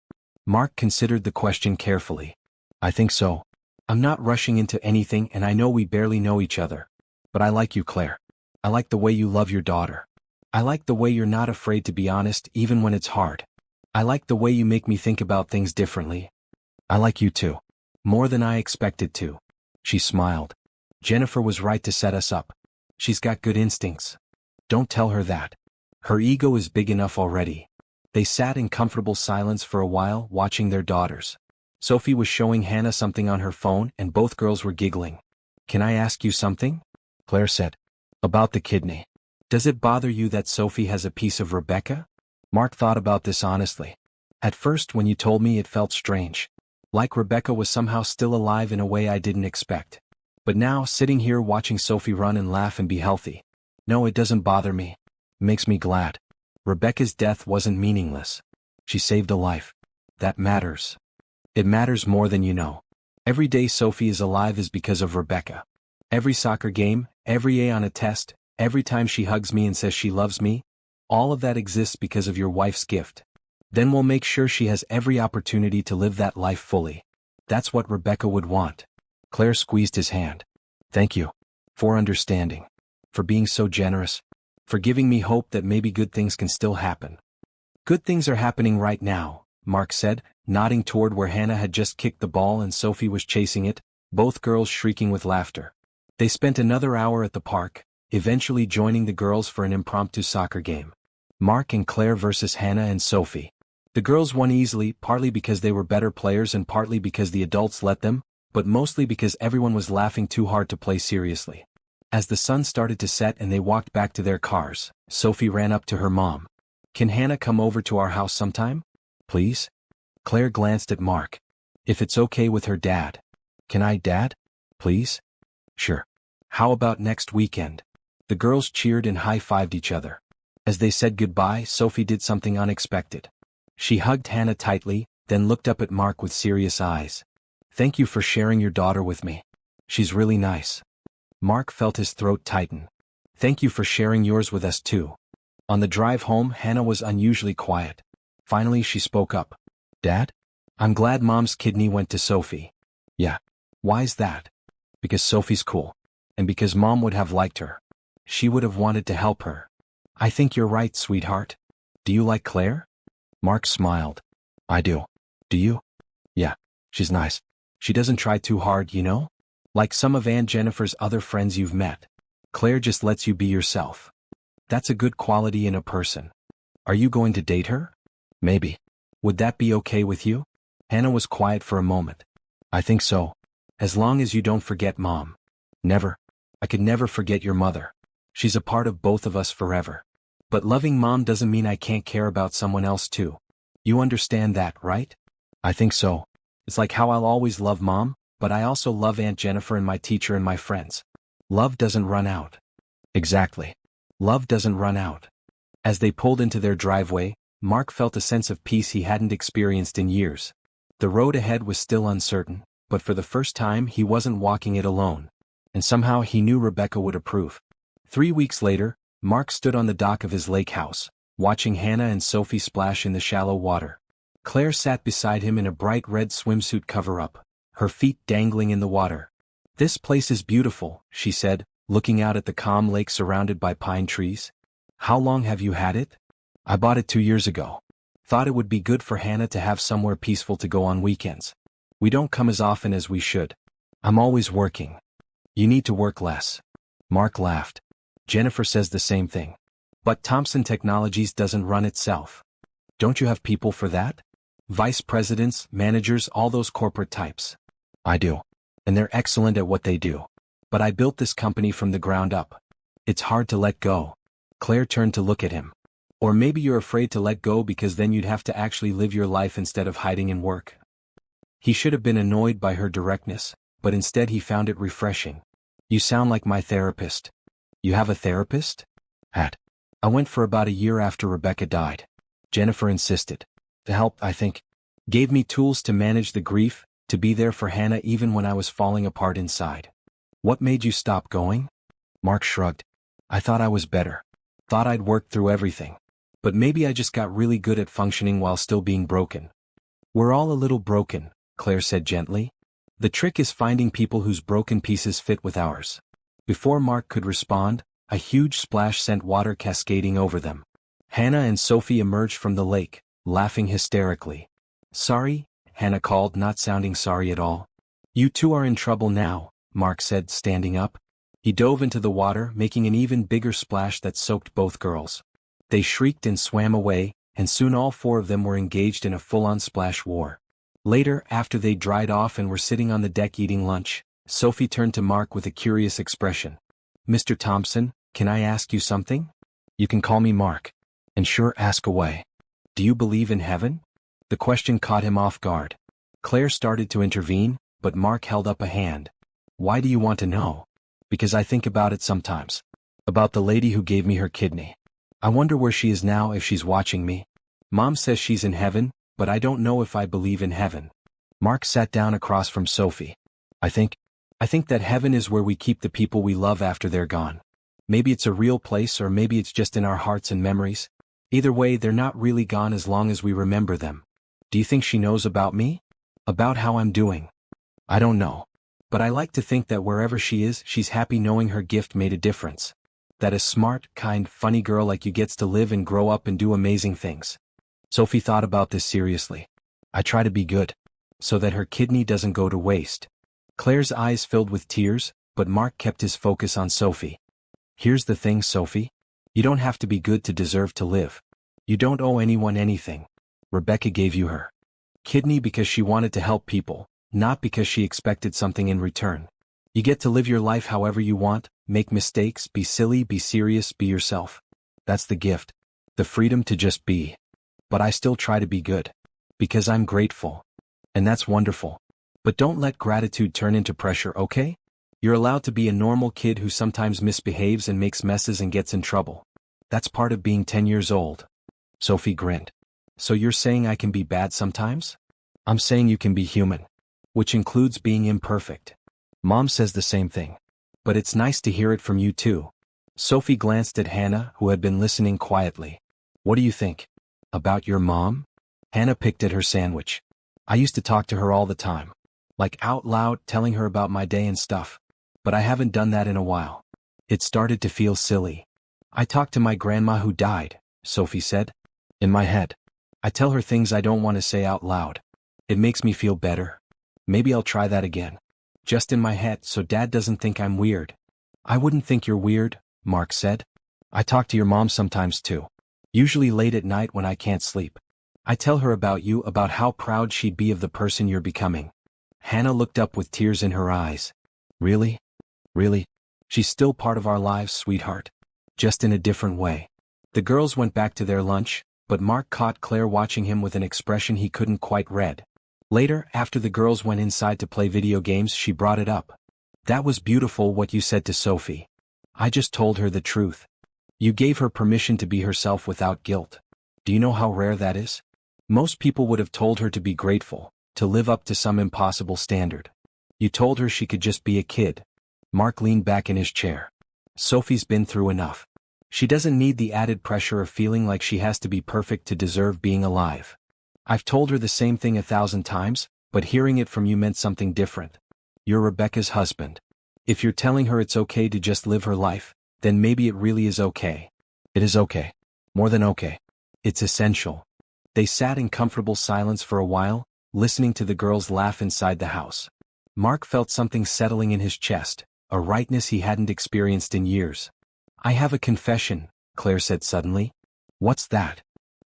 Mark considered the question carefully. I think so. I'm not rushing into anything and I know we barely know each other. But I like you, Claire. I like the way you love your daughter. I like the way you're not afraid to be honest even when it's hard. I like the way you make me think about things differently. I like you too. More than I expected to. She smiled. Jennifer was right to set us up. She's got good instincts. Don't tell her that. Her ego is big enough already. They sat in comfortable silence for a while, watching their daughters. Sophie was showing Hannah something on her phone and both girls were giggling. Can I ask you something? Claire said. About the kidney. Does it bother you that Sophie has a piece of Rebecca? Mark thought about this honestly. At first when you told me it felt strange. Like Rebecca was somehow still alive in a way I didn't expect. But now, sitting here watching Sophie run and laugh and be healthy. No, it doesn't bother me. It makes me glad. Rebecca's death wasn't meaningless. She saved a life. That matters. It matters more than you know. Every day Sophie is alive is because of Rebecca. Every soccer game, every A on a test, every time she hugs me and says she loves me, all of that exists because of your wife's gift. Then we'll make sure she has every opportunity to live that life fully. That's what Rebecca would want. Claire squeezed his hand. Thank you. For understanding. For being so generous. For giving me hope that maybe good things can still happen. Good things are happening right now, Mark said, nodding toward where Hannah had just kicked the ball and Sophie was chasing it, both girls shrieking with laughter. They spent another hour at the park, eventually joining the girls for an impromptu soccer game. Mark and Claire versus Hannah and Sophie. The girls won easily, partly because they were better players and partly because the adults let them, but mostly because everyone was laughing too hard to play seriously. As the sun started to set and they walked back to their cars, Sophie ran up to her mom. Can Hannah come over to our house sometime? Please? Claire glanced at Mark. If it's okay with her dad. Can I, Dad? Please? Sure. How about next weekend? The girls cheered and high-fived each other. As they said goodbye, Sophie did something unexpected. She hugged Hannah tightly, then looked up at Mark with serious eyes. Thank you for sharing your daughter with me. She's really nice. Mark felt his throat tighten. Thank you for sharing yours with us too. On the drive home, Hannah was unusually quiet. Finally she spoke up. Dad? I'm glad Mom's kidney went to Sophie. Yeah. Why's that? Because Sophie's cool. And because Mom would have liked her. She would have wanted to help her. I think you're right, sweetheart. Do you like Claire? Mark smiled. I do. Do you? Yeah. She's nice. She doesn't try too hard, you know? Like some of Aunt Jennifer's other friends you've met. Claire just lets you be yourself. That's a good quality in a person. Are you going to date her? Maybe. Would that be okay with you? Hannah was quiet for a moment. I think so. As long as you don't forget Mom. Never. I could never forget your mother. She's a part of both of us forever. But loving Mom doesn't mean I can't care about someone else too. You understand that, right? I think so. It's like how I'll always love Mom, but I also love Aunt Jennifer and my teacher and my friends. Love doesn't run out. Exactly. Love doesn't run out. As they pulled into their driveway, Mark felt a sense of peace he hadn't experienced in years. The road ahead was still uncertain, but for the first time he wasn't walking it alone. And somehow he knew Rebecca would approve. 3 weeks later, Mark stood on the dock of his lake house, watching Hannah and Sophie splash in the shallow water. Claire sat beside him in a bright red swimsuit cover-up, her feet dangling in the water. "This place is beautiful," she said, looking out at the calm lake surrounded by pine trees. "How long have you had it?" "I bought it 2 years ago. Thought it would be good for Hannah to have somewhere peaceful to go on weekends. We don't come as often as we should. I'm always working." "You need to work less." Mark laughed. "Jennifer says the same thing. But Thompson Technologies doesn't run itself. Don't you have people for that? Vice presidents, managers, all those corporate types." "I do. And they're excellent at what they do. But I built this company from the ground up. It's hard to let go." Claire turned to look at him. "Or maybe you're afraid to let go because then you'd have to actually live your life instead of hiding in work." He should have been annoyed by her directness, but instead he found it refreshing. "You sound like my therapist." "You have a therapist?" "I went for about a year after Rebecca died. Jennifer insisted. To help, I think. Gave me tools to manage the grief, to be there for Hannah even when I was falling apart inside." "What made you stop going?" Mark shrugged. "I thought I was better. Thought I'd worked through everything. But maybe I just got really good at functioning while still being broken." "We're all a little broken," Claire said gently. "The trick is finding people whose broken pieces fit with ours." Before Mark could respond, a huge splash sent water cascading over them. Hannah and Sophie emerged from the lake, laughing hysterically. "Sorry," Hannah called, not sounding sorry at all. "You two are in trouble now," Mark said, standing up. He dove into the water, making an even bigger splash that soaked both girls. They shrieked and swam away, and soon all 4 of them were engaged in a full-on splash war. Later, after they dried off and were sitting on the deck eating lunch, Sophie turned to Mark with a curious expression. "Mr. Thompson, can I ask you something?" "You can call me Mark." "And sure, ask away." "Do you believe in heaven?" The question caught him off guard. Claire started to intervene, but Mark held up a hand. "Why do you want to know?" "Because I think about it sometimes. About the lady who gave me her kidney. I wonder where she is now if she's watching me. Mom says she's in heaven, but I don't know if I believe in heaven." Mark sat down across from Sophie. I think that heaven is where we keep the people we love after they're gone. Maybe it's a real place or maybe it's just in our hearts and memories. Either way, they're not really gone as long as we remember them." "Do you think she knows about me? About how I'm doing?" "I don't know. But I like to think that wherever she is, she's happy knowing her gift made a difference. That a smart, kind, funny girl like you gets to live and grow up and do amazing things." Sophie thought about this seriously. "I try to be good. So that her kidney doesn't go to waste." Claire's eyes filled with tears, but Mark kept his focus on Sophie. "Here's the thing, Sophie. You don't have to be good to deserve to live. You don't owe anyone anything. Rebecca gave you her kidney because she wanted to help people, not because she expected something in return. You get to live your life however you want, make mistakes, be silly, be serious, be yourself. That's the gift. The freedom to just be. But I still try to be good. Because I'm grateful. And that's wonderful. But don't let gratitude turn into pressure, okay? You're allowed to be a normal kid who sometimes misbehaves and makes messes and gets in trouble. That's part of being 10 years old." Sophie grinned. "So you're saying I can be bad sometimes?" "I'm saying you can be human. Which includes being imperfect." "Mom says the same thing. But it's nice to hear it from you too." Sophie glanced at Hannah, who had been listening quietly. "What do you think?" "About your mom?" Hannah picked at her sandwich. "I used to talk to her all the time. Like out loud, telling her about my day and stuff. But I haven't done that in a while. It started to feel silly. I talked to my grandma who died," Sophie said. "In my head. I tell her things I don't want to say out loud. It makes me feel better. Maybe I'll try that again. Just in my head so Dad doesn't think I'm weird." "I wouldn't think you're weird," Mark said. "I talk to your mom sometimes too. Usually late at night when I can't sleep. I tell her about you, about how proud she'd be of the person you're becoming. Hannah looked up with tears in her eyes. Really? Really? She's still part of our lives, sweetheart. Just in a different way. The girls went back to their lunch, but Mark caught Claire watching him with an expression he couldn't quite read. Later, after the girls went inside to play video games, she brought it up. That was beautiful what you said to Sophie. I just told her the truth. You gave her permission to be herself without guilt. Do you know how rare that is? Most people would have told her to be grateful, to live up to some impossible standard. You told her she could just be a kid. Mark leaned back in his chair. Sophie's been through enough. She doesn't need the added pressure of feeling like she has to be perfect to deserve being alive. I've told her the same thing 1,000 times, but hearing it from you meant something different. You're Rebecca's husband. If you're telling her it's okay to just live her life, then maybe it really is okay. It is okay. More than okay. It's essential. They sat in comfortable silence for a while, listening to the girls laugh inside the house. Mark felt something settling in his chest, a rightness he hadn't experienced in years. I have a confession, Claire said suddenly. What's that?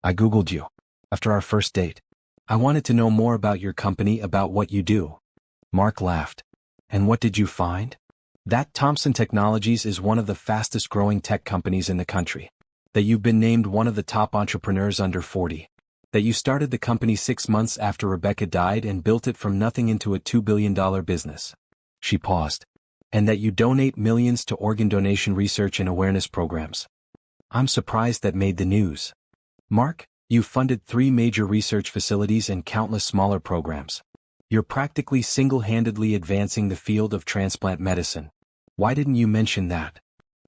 I Googled you. After our first date. I wanted to know more about your company, about what you do. Mark laughed. And what did you find? That Thompson Technologies is one of the fastest growing tech companies in the country. That you've been named one of the top entrepreneurs under 40. That you started the company 6 months after Rebecca died and built it from nothing into a $2 billion business. She paused. And that you donate millions to organ donation research and awareness programs. I'm surprised that made the news. Mark, you've funded 3 major research facilities and countless smaller programs. You're practically single-handedly advancing the field of transplant medicine. Why didn't you mention that?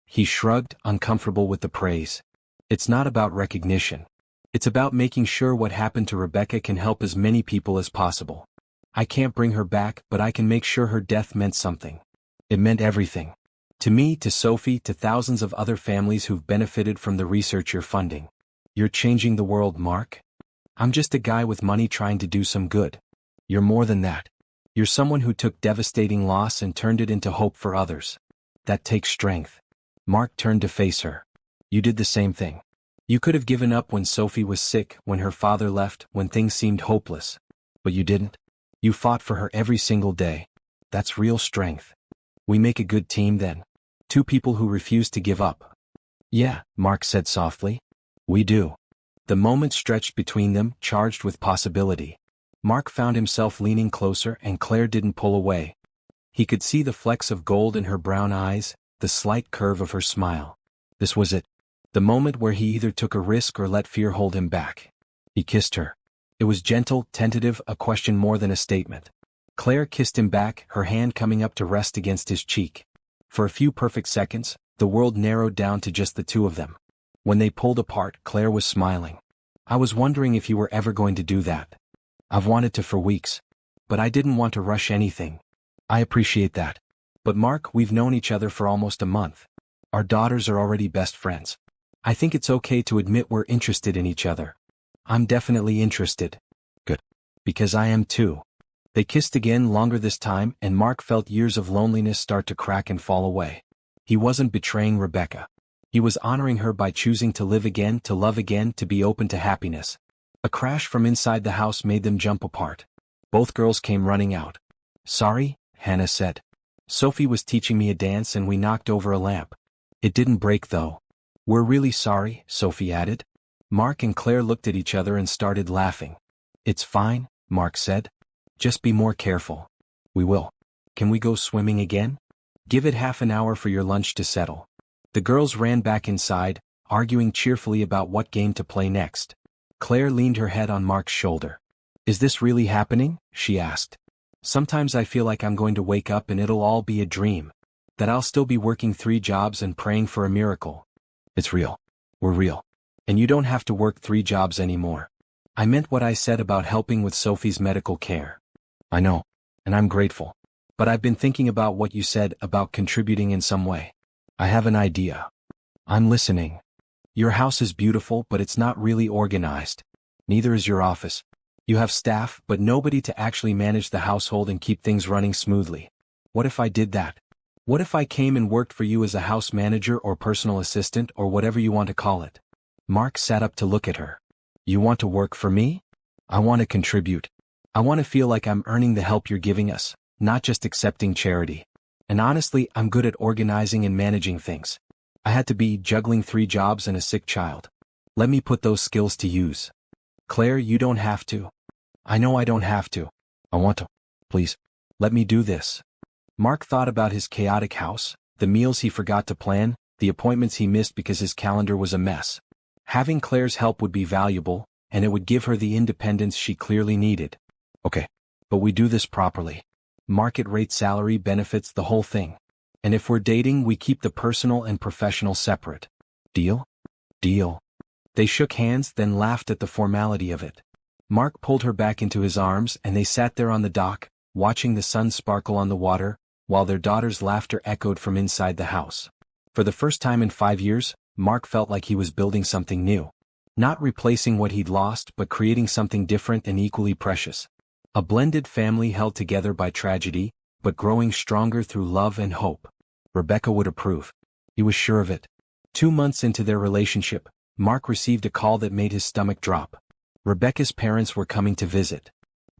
He shrugged, uncomfortable with the praise. It's not about recognition. It's about making sure what happened to Rebecca can help as many people as possible. I can't bring her back, but I can make sure her death meant something. It meant everything. To me, to Sophie, to thousands of other families who've benefited from the research you're funding. You're changing the world, Mark. I'm just a guy with money trying to do some good. You're more than that. You're someone who took devastating loss and turned it into hope for others. That takes strength. Mark turned to face her. You did the same thing. You could have given up when Sophie was sick, when her father left, when things seemed hopeless. But you didn't. You fought for her every single day. That's real strength. We make a good team then. 2 people who refuse to give up. Yeah, Mark said softly. We do. The moment stretched between them, charged with possibility. Mark found himself leaning closer, and Claire didn't pull away. He could see the flecks of gold in her brown eyes, the slight curve of her smile. This was it. The moment where he either took a risk or let fear hold him back. He kissed her. It was gentle, tentative, a question more than a statement. Claire kissed him back, her hand coming up to rest against his cheek. For a few perfect seconds, the world narrowed down to just the 2 of them. When they pulled apart, Claire was smiling. I was wondering if you were ever going to do that. I've wanted to for weeks. But I didn't want to rush anything. I appreciate that. But Mark, we've known each other for almost a month. Our daughters are already best friends. I think it's okay to admit we're interested in each other. I'm definitely interested. Good. Because I am too. They kissed again, longer this time, and Mark felt years of loneliness start to crack and fall away. He wasn't betraying Rebecca. He was honoring her by choosing to live again, to love again, to be open to happiness. A crash from inside the house made them jump apart. Both girls came running out. Sorry, Hannah said. Sophie was teaching me a dance and we knocked over a lamp. It didn't break though. We're really sorry, Sophie added. Mark and Claire looked at each other and started laughing. It's fine, Mark said. Just be more careful. We will. Can we go swimming again? Give it half an hour for your lunch to settle. The girls ran back inside, arguing cheerfully about what game to play next. Claire leaned her head on Mark's shoulder. Is this really happening? She asked. Sometimes I feel like I'm going to wake up and it'll all be a dream. That I'll still be working 3 jobs and praying for a miracle. It's real. We're real. And you don't have to work 3 jobs anymore. I meant what I said about helping with Sophie's medical care. I know. And I'm grateful. But I've been thinking about what you said about contributing in some way. I have an idea. I'm listening. Your house is beautiful, but it's not really organized. Neither is your office. You have staff, but nobody to actually manage the household and keep things running smoothly. What if I did that? What if I came and worked for you as a house manager or personal assistant or whatever you want to call it? Mark sat up to look at her. You want to work for me? I want to contribute. I want to feel like I'm earning the help you're giving us, not just accepting charity. And honestly, I'm good at organizing and managing things. I had to be juggling 3 jobs and a sick child. Let me put those skills to use. Claire, you don't have to. I know I don't have to. I want to. Please. Let me do this. Mark thought about his chaotic house, the meals he forgot to plan, the appointments he missed because his calendar was a mess. Having Claire's help would be valuable, and it would give her the independence she clearly needed. Okay. But we do this properly. Market rate salary benefits the whole thing. And if we're dating, we keep the personal and professional separate. Deal? Deal. They shook hands, then laughed at the formality of it. Mark pulled her back into his arms and they sat there on the dock, watching the sun sparkle on the water, while their daughter's laughter echoed from inside the house. For the first time in 5 years, Mark felt like he was building something new. Not replacing what he'd lost, but creating something different and equally precious. A blended family held together by tragedy, but growing stronger through love and hope. Rebecca would approve. He was sure of it. 2 months into their relationship, Mark received a call that made his stomach drop. Rebecca's parents were coming to visit.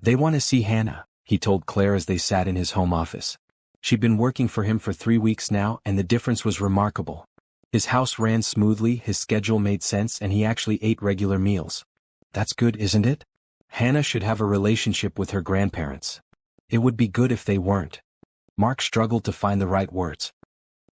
They want to see Hannah, he told Claire as they sat in his home office. She'd been working for him for 3 weeks now, and the difference was remarkable. His house ran smoothly, his schedule made sense, and he actually ate regular meals. That's good, isn't it? Hannah should have a relationship with her grandparents. It would be good if they weren't. Mark struggled to find the right words.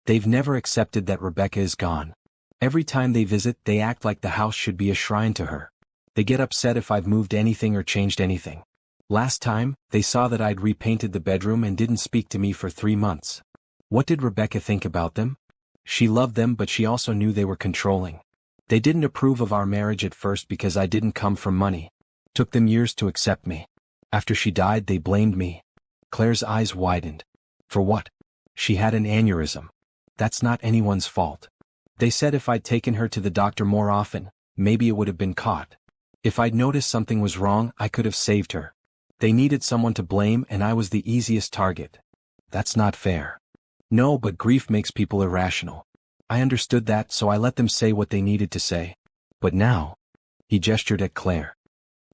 They've never accepted that Rebecca is gone. Every time they visit, they act like the house should be a shrine to her. They get upset if I've moved anything or changed anything. Last time, they saw that I'd repainted the bedroom and didn't speak to me for 3 months. What did Rebecca think about them? She loved them, but she also knew they were controlling. They didn't approve of our marriage at first because I didn't come from money. Took them years to accept me. After she died, they blamed me. Claire's eyes widened. For what? She had an aneurysm. That's not anyone's fault. They said if I'd taken her to the doctor more often, maybe it would have been caught. If I'd noticed something was wrong, I could have saved her. They needed someone to blame, and I was the easiest target. That's not fair. No, but grief makes people irrational. I understood that, so I let them say what they needed to say. But now, he gestured at Claire.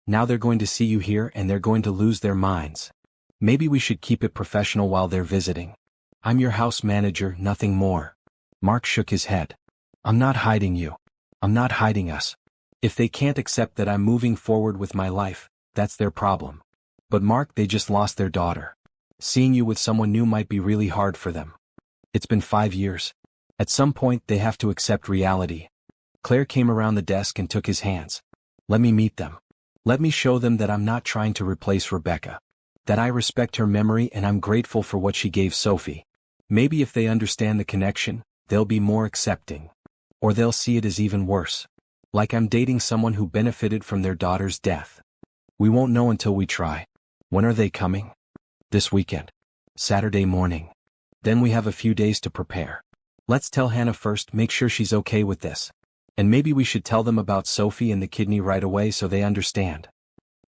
Now they're going to see you here and they're going to lose their minds. Maybe we should keep it professional while they're visiting. I'm your house manager, nothing more. Mark shook his head. I'm not hiding you. I'm not hiding us. If they can't accept that I'm moving forward with my life, that's their problem. But Mark, they just lost their daughter. Seeing you with someone new might be really hard for them. It's been 5 years. At some point, they have to accept reality. Claire came around the desk and took his hands. Let me meet them. Let me show them that I'm not trying to replace Rebecca. That I respect her memory and I'm grateful for what she gave Sophie. Maybe if they understand the connection, they'll be more accepting. Or they'll see it as even worse. Like I'm dating someone who benefited from their daughter's death. We won't know until we try. When are they coming? This weekend. Saturday morning. Then we have a few days to prepare. Let's tell Hannah first, make sure she's okay with this. And maybe we should tell them about Sophie and the kidney right away so they understand.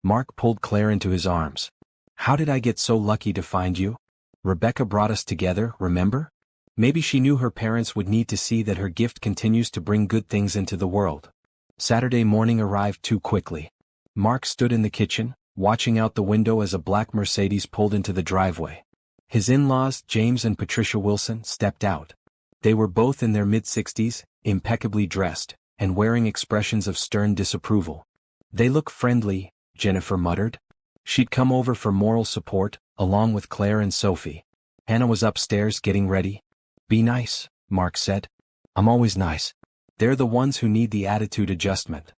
Mark pulled Claire into his arms. How did I get so lucky to find you? Rebecca brought us together, remember? Maybe she knew her parents would need to see that her gift continues to bring good things into the world. Saturday morning arrived too quickly. Mark stood in the kitchen, watching out the window as a black Mercedes pulled into the driveway. His in-laws, James and Patricia Wilson, stepped out. They were both in their mid-60s, impeccably dressed, and wearing expressions of stern disapproval. They look friendly, Jennifer muttered. She'd come over for moral support, along with Claire and Sophie. Hannah was upstairs getting ready. Be nice, Mark said. I'm always nice. They're the ones who need the attitude adjustment.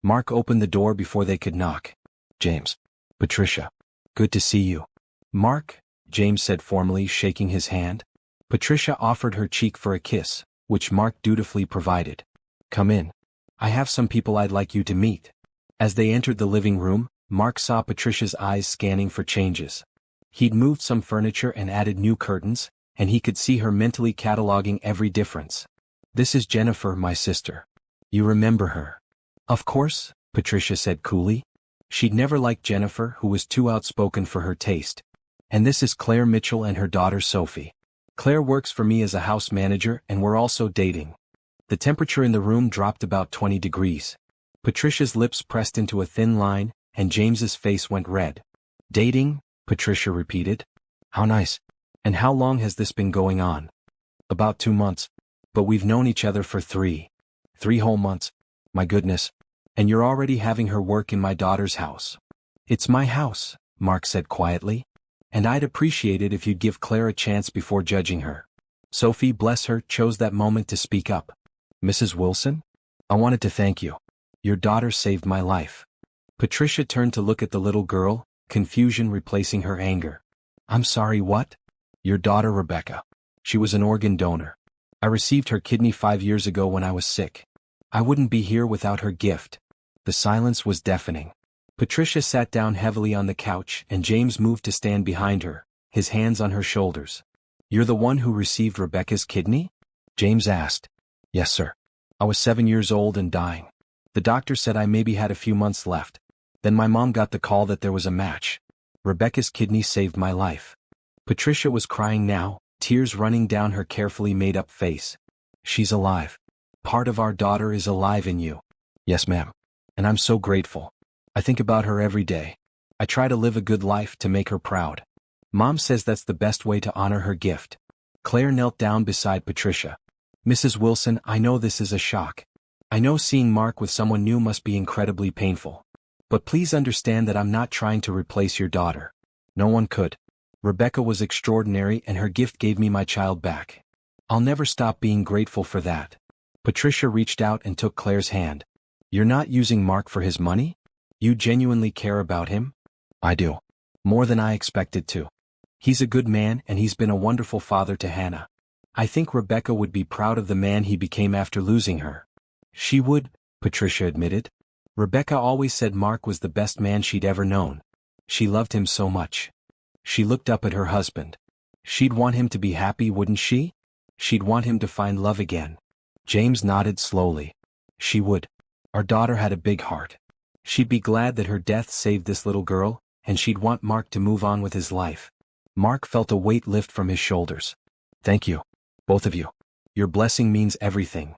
Mark opened the door before they could knock. James. Patricia. Good to see you. Mark, James said formally, shaking his hand. Patricia offered her cheek for a kiss, which Mark dutifully provided. Come in. I have some people I'd like you to meet. As they entered the living room, Mark saw Patricia's eyes scanning for changes. He'd moved some furniture and added new curtains, and he could see her mentally cataloging every difference. This is Jennifer, my sister. You remember her? Of course, Patricia said coolly. She'd never liked Jennifer, who was too outspoken for her taste. And this is Claire Mitchell and her daughter Sophie. Claire works for me as a house manager and we're also dating. The temperature in the room dropped about 20 degrees. Patricia's lips pressed into a thin line, and James's face went red. Dating? Patricia repeated. How nice. And how long has this been going on? About 2 months. But we've known each other for 3 whole months. My goodness. And you're already having her work in my daughter's house. It's my house, Mark said quietly. And I'd appreciate it if you'd give Claire a chance before judging her. Sophie, bless her, chose that moment to speak up. Mrs. Wilson? I wanted to thank you. Your daughter saved my life. Patricia turned to look at the little girl, confusion replacing her anger. I'm sorry, what? Your daughter Rebecca. She was an organ donor. I received her kidney 5 years ago when I was sick. I wouldn't be here without her gift. The silence was deafening. Patricia sat down heavily on the couch and James moved to stand behind her, his hands on her shoulders. You're the one who received Rebecca's kidney? James asked. Yes, sir. I was 7 years old and dying. The doctor said I maybe had a few months left. Then my mom got the call that there was a match. Rebecca's kidney saved my life. Patricia was crying now, tears running down her carefully made-up face. She's alive. Part of our daughter is alive in you. Yes, ma'am. And I'm so grateful. I think about her every day. I try to live a good life to make her proud. Mom says that's the best way to honor her gift. Claire knelt down beside Patricia. Mrs. Wilson, I know this is a shock. I know seeing Mark with someone new must be incredibly painful. But please understand that I'm not trying to replace your daughter. No one could. Rebecca was extraordinary and her gift gave me my child back. I'll never stop being grateful for that. Patricia reached out and took Claire's hand. You're not using Mark for his money? You genuinely care about him? I do. More than I expected to. He's a good man and he's been a wonderful father to Hannah. I think Rebecca would be proud of the man he became after losing her. She would, Patricia admitted. Rebecca always said Mark was the best man she'd ever known. She loved him so much. She looked up at her husband. She'd want him to be happy, wouldn't she? She'd want him to find love again. James nodded slowly. She would. Our daughter had a big heart. She'd be glad that her death saved this little girl, and she'd want Mark to move on with his life. Mark felt a weight lift from his shoulders. Thank you. Both of you. Your blessing means everything.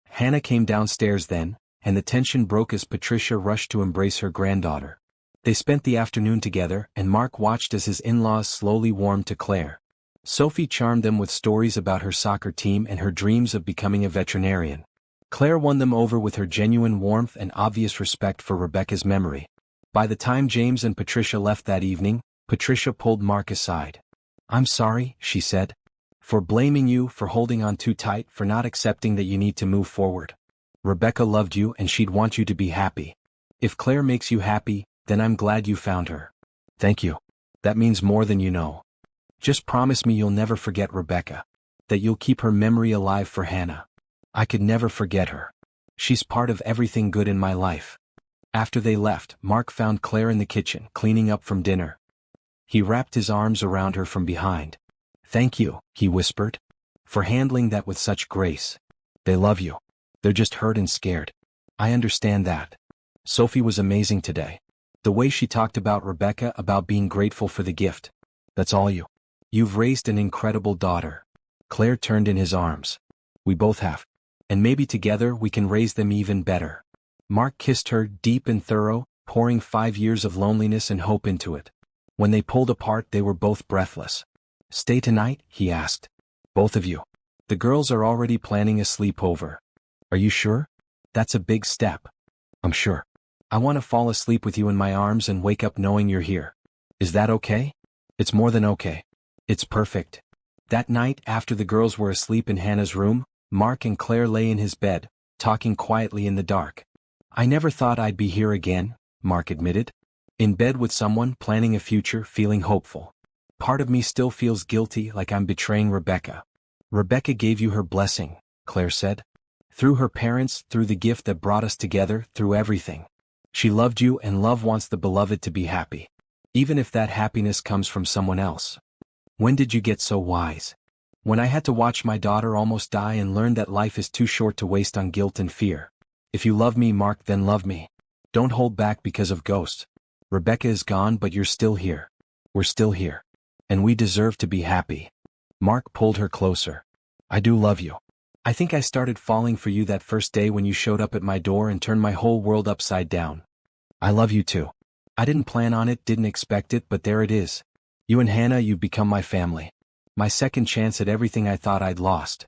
Hannah came downstairs then, and the tension broke as Patricia rushed to embrace her granddaughter. They spent the afternoon together and Mark watched as his in-laws slowly warmed to Claire. Sophie charmed them with stories about her soccer team and her dreams of becoming a veterinarian. Claire won them over with her genuine warmth and obvious respect for Rebecca's memory. By the time James and Patricia left that evening, Patricia pulled Mark aside. I'm sorry, she said. For blaming you, for holding on too tight, for not accepting that you need to move forward. Rebecca loved you and she'd want you to be happy. If Claire makes you happy, then I'm glad you found her. Thank you. That means more than you know. Just promise me you'll never forget Rebecca. That you'll keep her memory alive for Hannah. I could never forget her. She's part of everything good in my life. After they left, Mark found Claire in the kitchen, cleaning up from dinner. He wrapped his arms around her from behind. Thank you, he whispered, for handling that with such grace. They love you. They're just hurt and scared. I understand that. Sophie was amazing today. The way she talked about Rebecca, about being grateful for the gift. That's all you. You've raised an incredible daughter. Claire turned in his arms. We both have. And maybe together we can raise them even better. Mark kissed her, deep and thorough, pouring 5 years of loneliness and hope into it. When they pulled apart, they were both breathless. Stay tonight? He asked. Both of you. The girls are already planning a sleepover. Are you sure? That's a big step. I'm sure. I want to fall asleep with you in my arms and wake up knowing you're here. Is that okay? It's more than okay. It's perfect. That night, after the girls were asleep in Hannah's room, Mark and Claire lay in his bed, talking quietly in the dark. I never thought I'd be here again, Mark admitted. In bed with someone, planning a future, feeling hopeful. Part of me still feels guilty, like I'm betraying Rebecca. Rebecca gave you her blessing, Claire said. Through her parents, through the gift that brought us together, through everything. She loved you and love wants the beloved to be happy. Even if that happiness comes from someone else. When did you get so wise? When I had to watch my daughter almost die and learn that life is too short to waste on guilt and fear. If you love me, Mark, then love me. Don't hold back because of ghosts. Rebecca is gone, but you're still here. We're still here. And we deserve to be happy. Mark pulled her closer. I do love you. I think I started falling for you that first day when you showed up at my door and turned my whole world upside down. I love you too. I didn't plan on it, didn't expect it, but there it is. You and Hannah, you've become my family. My second chance at everything I thought I'd lost."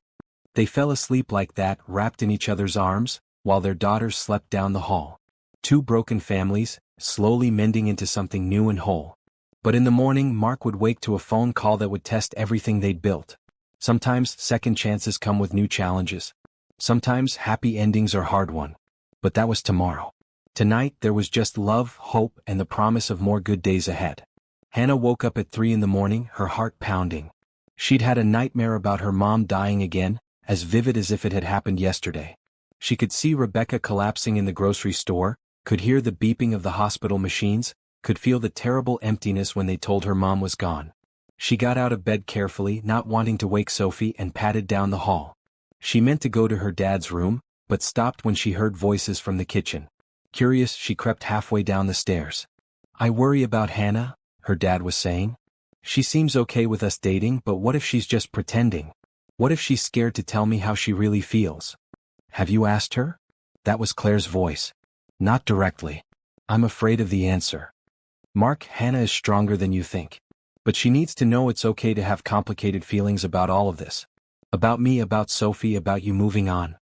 They fell asleep like that, wrapped in each other's arms, while their daughters slept down the hall. Two broken families, slowly mending into something new and whole. But in the morning, Mark would wake to a phone call that would test everything they'd built. Sometimes second chances come with new challenges. Sometimes happy endings are hard won. But that was tomorrow. Tonight there was just love, hope, and the promise of more good days ahead. Hannah woke up at 3 in the morning, her heart pounding. She'd had a nightmare about her mom dying again, as vivid as if it had happened yesterday. She could see Rebecca collapsing in the grocery store, could hear the beeping of the hospital machines, could feel the terrible emptiness when they told her mom was gone. She got out of bed carefully, not wanting to wake Sophie, and padded down the hall. She meant to go to her dad's room, but stopped when she heard voices from the kitchen. Curious, she crept halfway down the stairs. "I worry about Hannah," her dad was saying. "She seems okay with us dating, but what if she's just pretending? What if she's scared to tell me how she really feels?" "Have you asked her?" That was Claire's voice. "Not directly. I'm afraid of the answer." "Mark, Hannah is stronger than you think. But she needs to know it's okay to have complicated feelings about all of this. About me, about Sophie, about you moving on."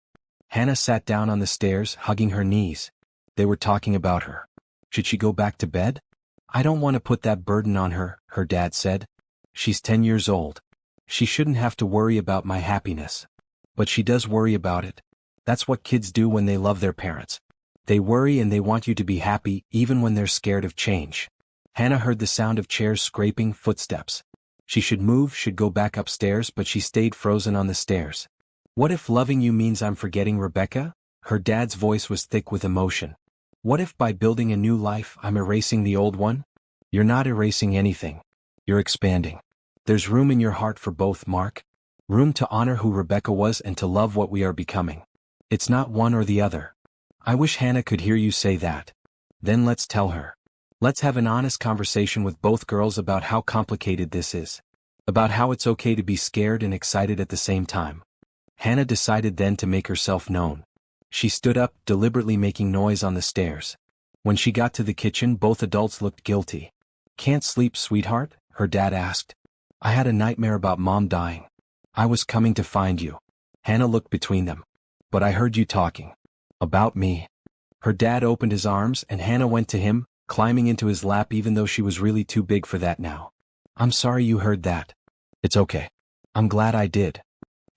Hannah sat down on the stairs, hugging her knees. They were talking about her. Should she go back to bed? "I don't want to put that burden on her," her dad said. "She's 10 years old. She shouldn't have to worry about my happiness. But she does worry about it. That's what kids do when they love their parents. They worry and they want you to be happy, even when they're scared of change." Hannah heard the sound of chairs scraping, footsteps. She should move, should go back upstairs, but she stayed frozen on the stairs. "What if loving you means I'm forgetting Rebecca?" Her dad's voice was thick with emotion. "What if by building a new life I'm erasing the old one?" "You're not erasing anything. You're expanding. There's room in your heart for both, Mark. Room to honor who Rebecca was and to love what we are becoming. It's not one or the other." "I wish Hannah could hear you say that." "Then let's tell her. Let's have an honest conversation with both girls about how complicated this is. About how it's okay to be scared and excited at the same time." Hannah decided then to make herself known. She stood up, deliberately making noise on the stairs. When she got to the kitchen, both adults looked guilty. "Can't sleep, sweetheart?" her dad asked. "I had a nightmare about Mom dying. I was coming to find you." Hannah looked between them. "But I heard you talking. About me." Her dad opened his arms and Hannah went to him, climbing into his lap even though she was really too big for that now. "I'm sorry you heard that." "It's okay. I'm glad I did."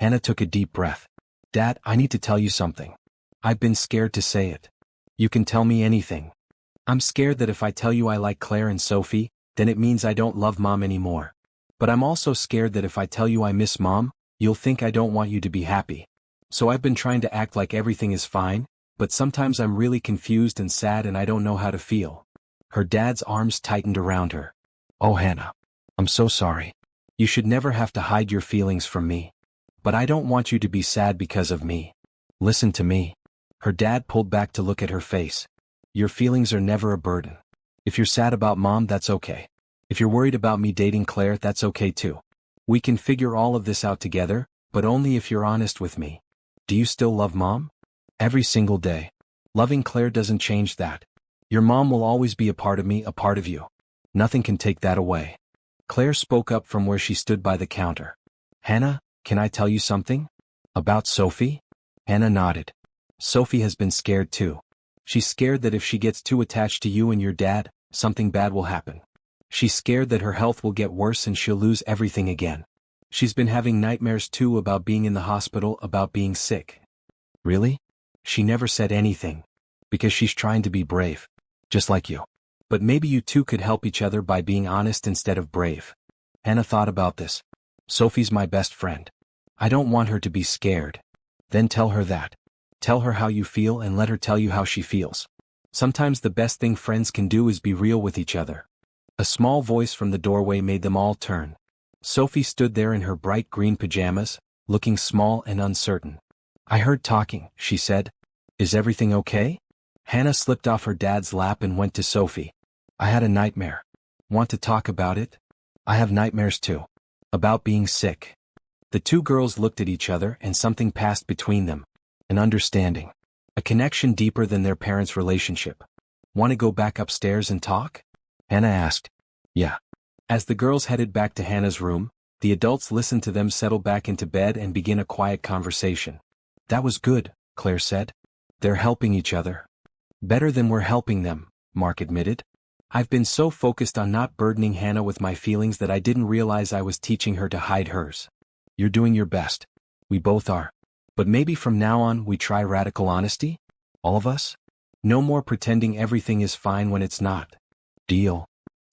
Hannah took a deep breath. "Dad, I need to tell you something. I've been scared to say it." "You can tell me anything." "I'm scared that if I tell you I like Claire and Sophie, then it means I don't love Mom anymore. But I'm also scared that if I tell you I miss Mom, you'll think I don't want you to be happy. So I've been trying to act like everything is fine, but sometimes I'm really confused and sad and I don't know how to feel." Her dad's arms tightened around her. "Oh, Hannah. I'm so sorry. You should never have to hide your feelings from me. But I don't want you to be sad because of me. Listen to me." Her dad pulled back to look at her face. "Your feelings are never a burden. If you're sad about Mom, that's okay. If you're worried about me dating Claire, that's okay too. We can figure all of this out together, but only if you're honest with me. Do you still love Mom?" "Every single day. Loving Claire doesn't change that. Your mom will always be a part of me, a part of you. Nothing can take that away." Claire spoke up from where she stood by the counter. "Hannah, can I tell you something?" "About Sophie?" Hannah nodded. "Sophie has been scared too. She's scared that if she gets too attached to you and your dad, something bad will happen. She's scared that her health will get worse and she'll lose everything again. She's been having nightmares too about being in the hospital, about being sick." "Really?" "She never said anything. Because she's trying to be brave. Just like you. But maybe you two could help each other by being honest instead of brave." Hannah thought about this. "Sophie's my best friend. I don't want her to be scared." "Then tell her that. Tell her how you feel and let her tell you how she feels. Sometimes the best thing friends can do is be real with each other." A small voice from the doorway made them all turn. Sophie stood there in her bright green pajamas, looking small and uncertain. "I heard talking," she said. "Is everything okay?" Hannah slipped off her dad's lap and went to Sophie. "I had a nightmare. Want to talk about it?" "I have nightmares too. About being sick." The two girls looked at each other and something passed between them. An understanding. A connection deeper than their parents' relationship. Want to go back upstairs and talk? Hannah asked. Yeah. As the girls headed back to Hannah's room, the adults listened to them settle back into bed and begin a quiet conversation. That was good, Claire said. They're helping each other. Better than we're helping them, Mark admitted. I've been so focused on not burdening Hannah with my feelings that I didn't realize I was teaching her to hide hers. You're doing your best. We both are. But maybe from now on we try radical honesty? All of us? No more pretending everything is fine when it's not. Deal.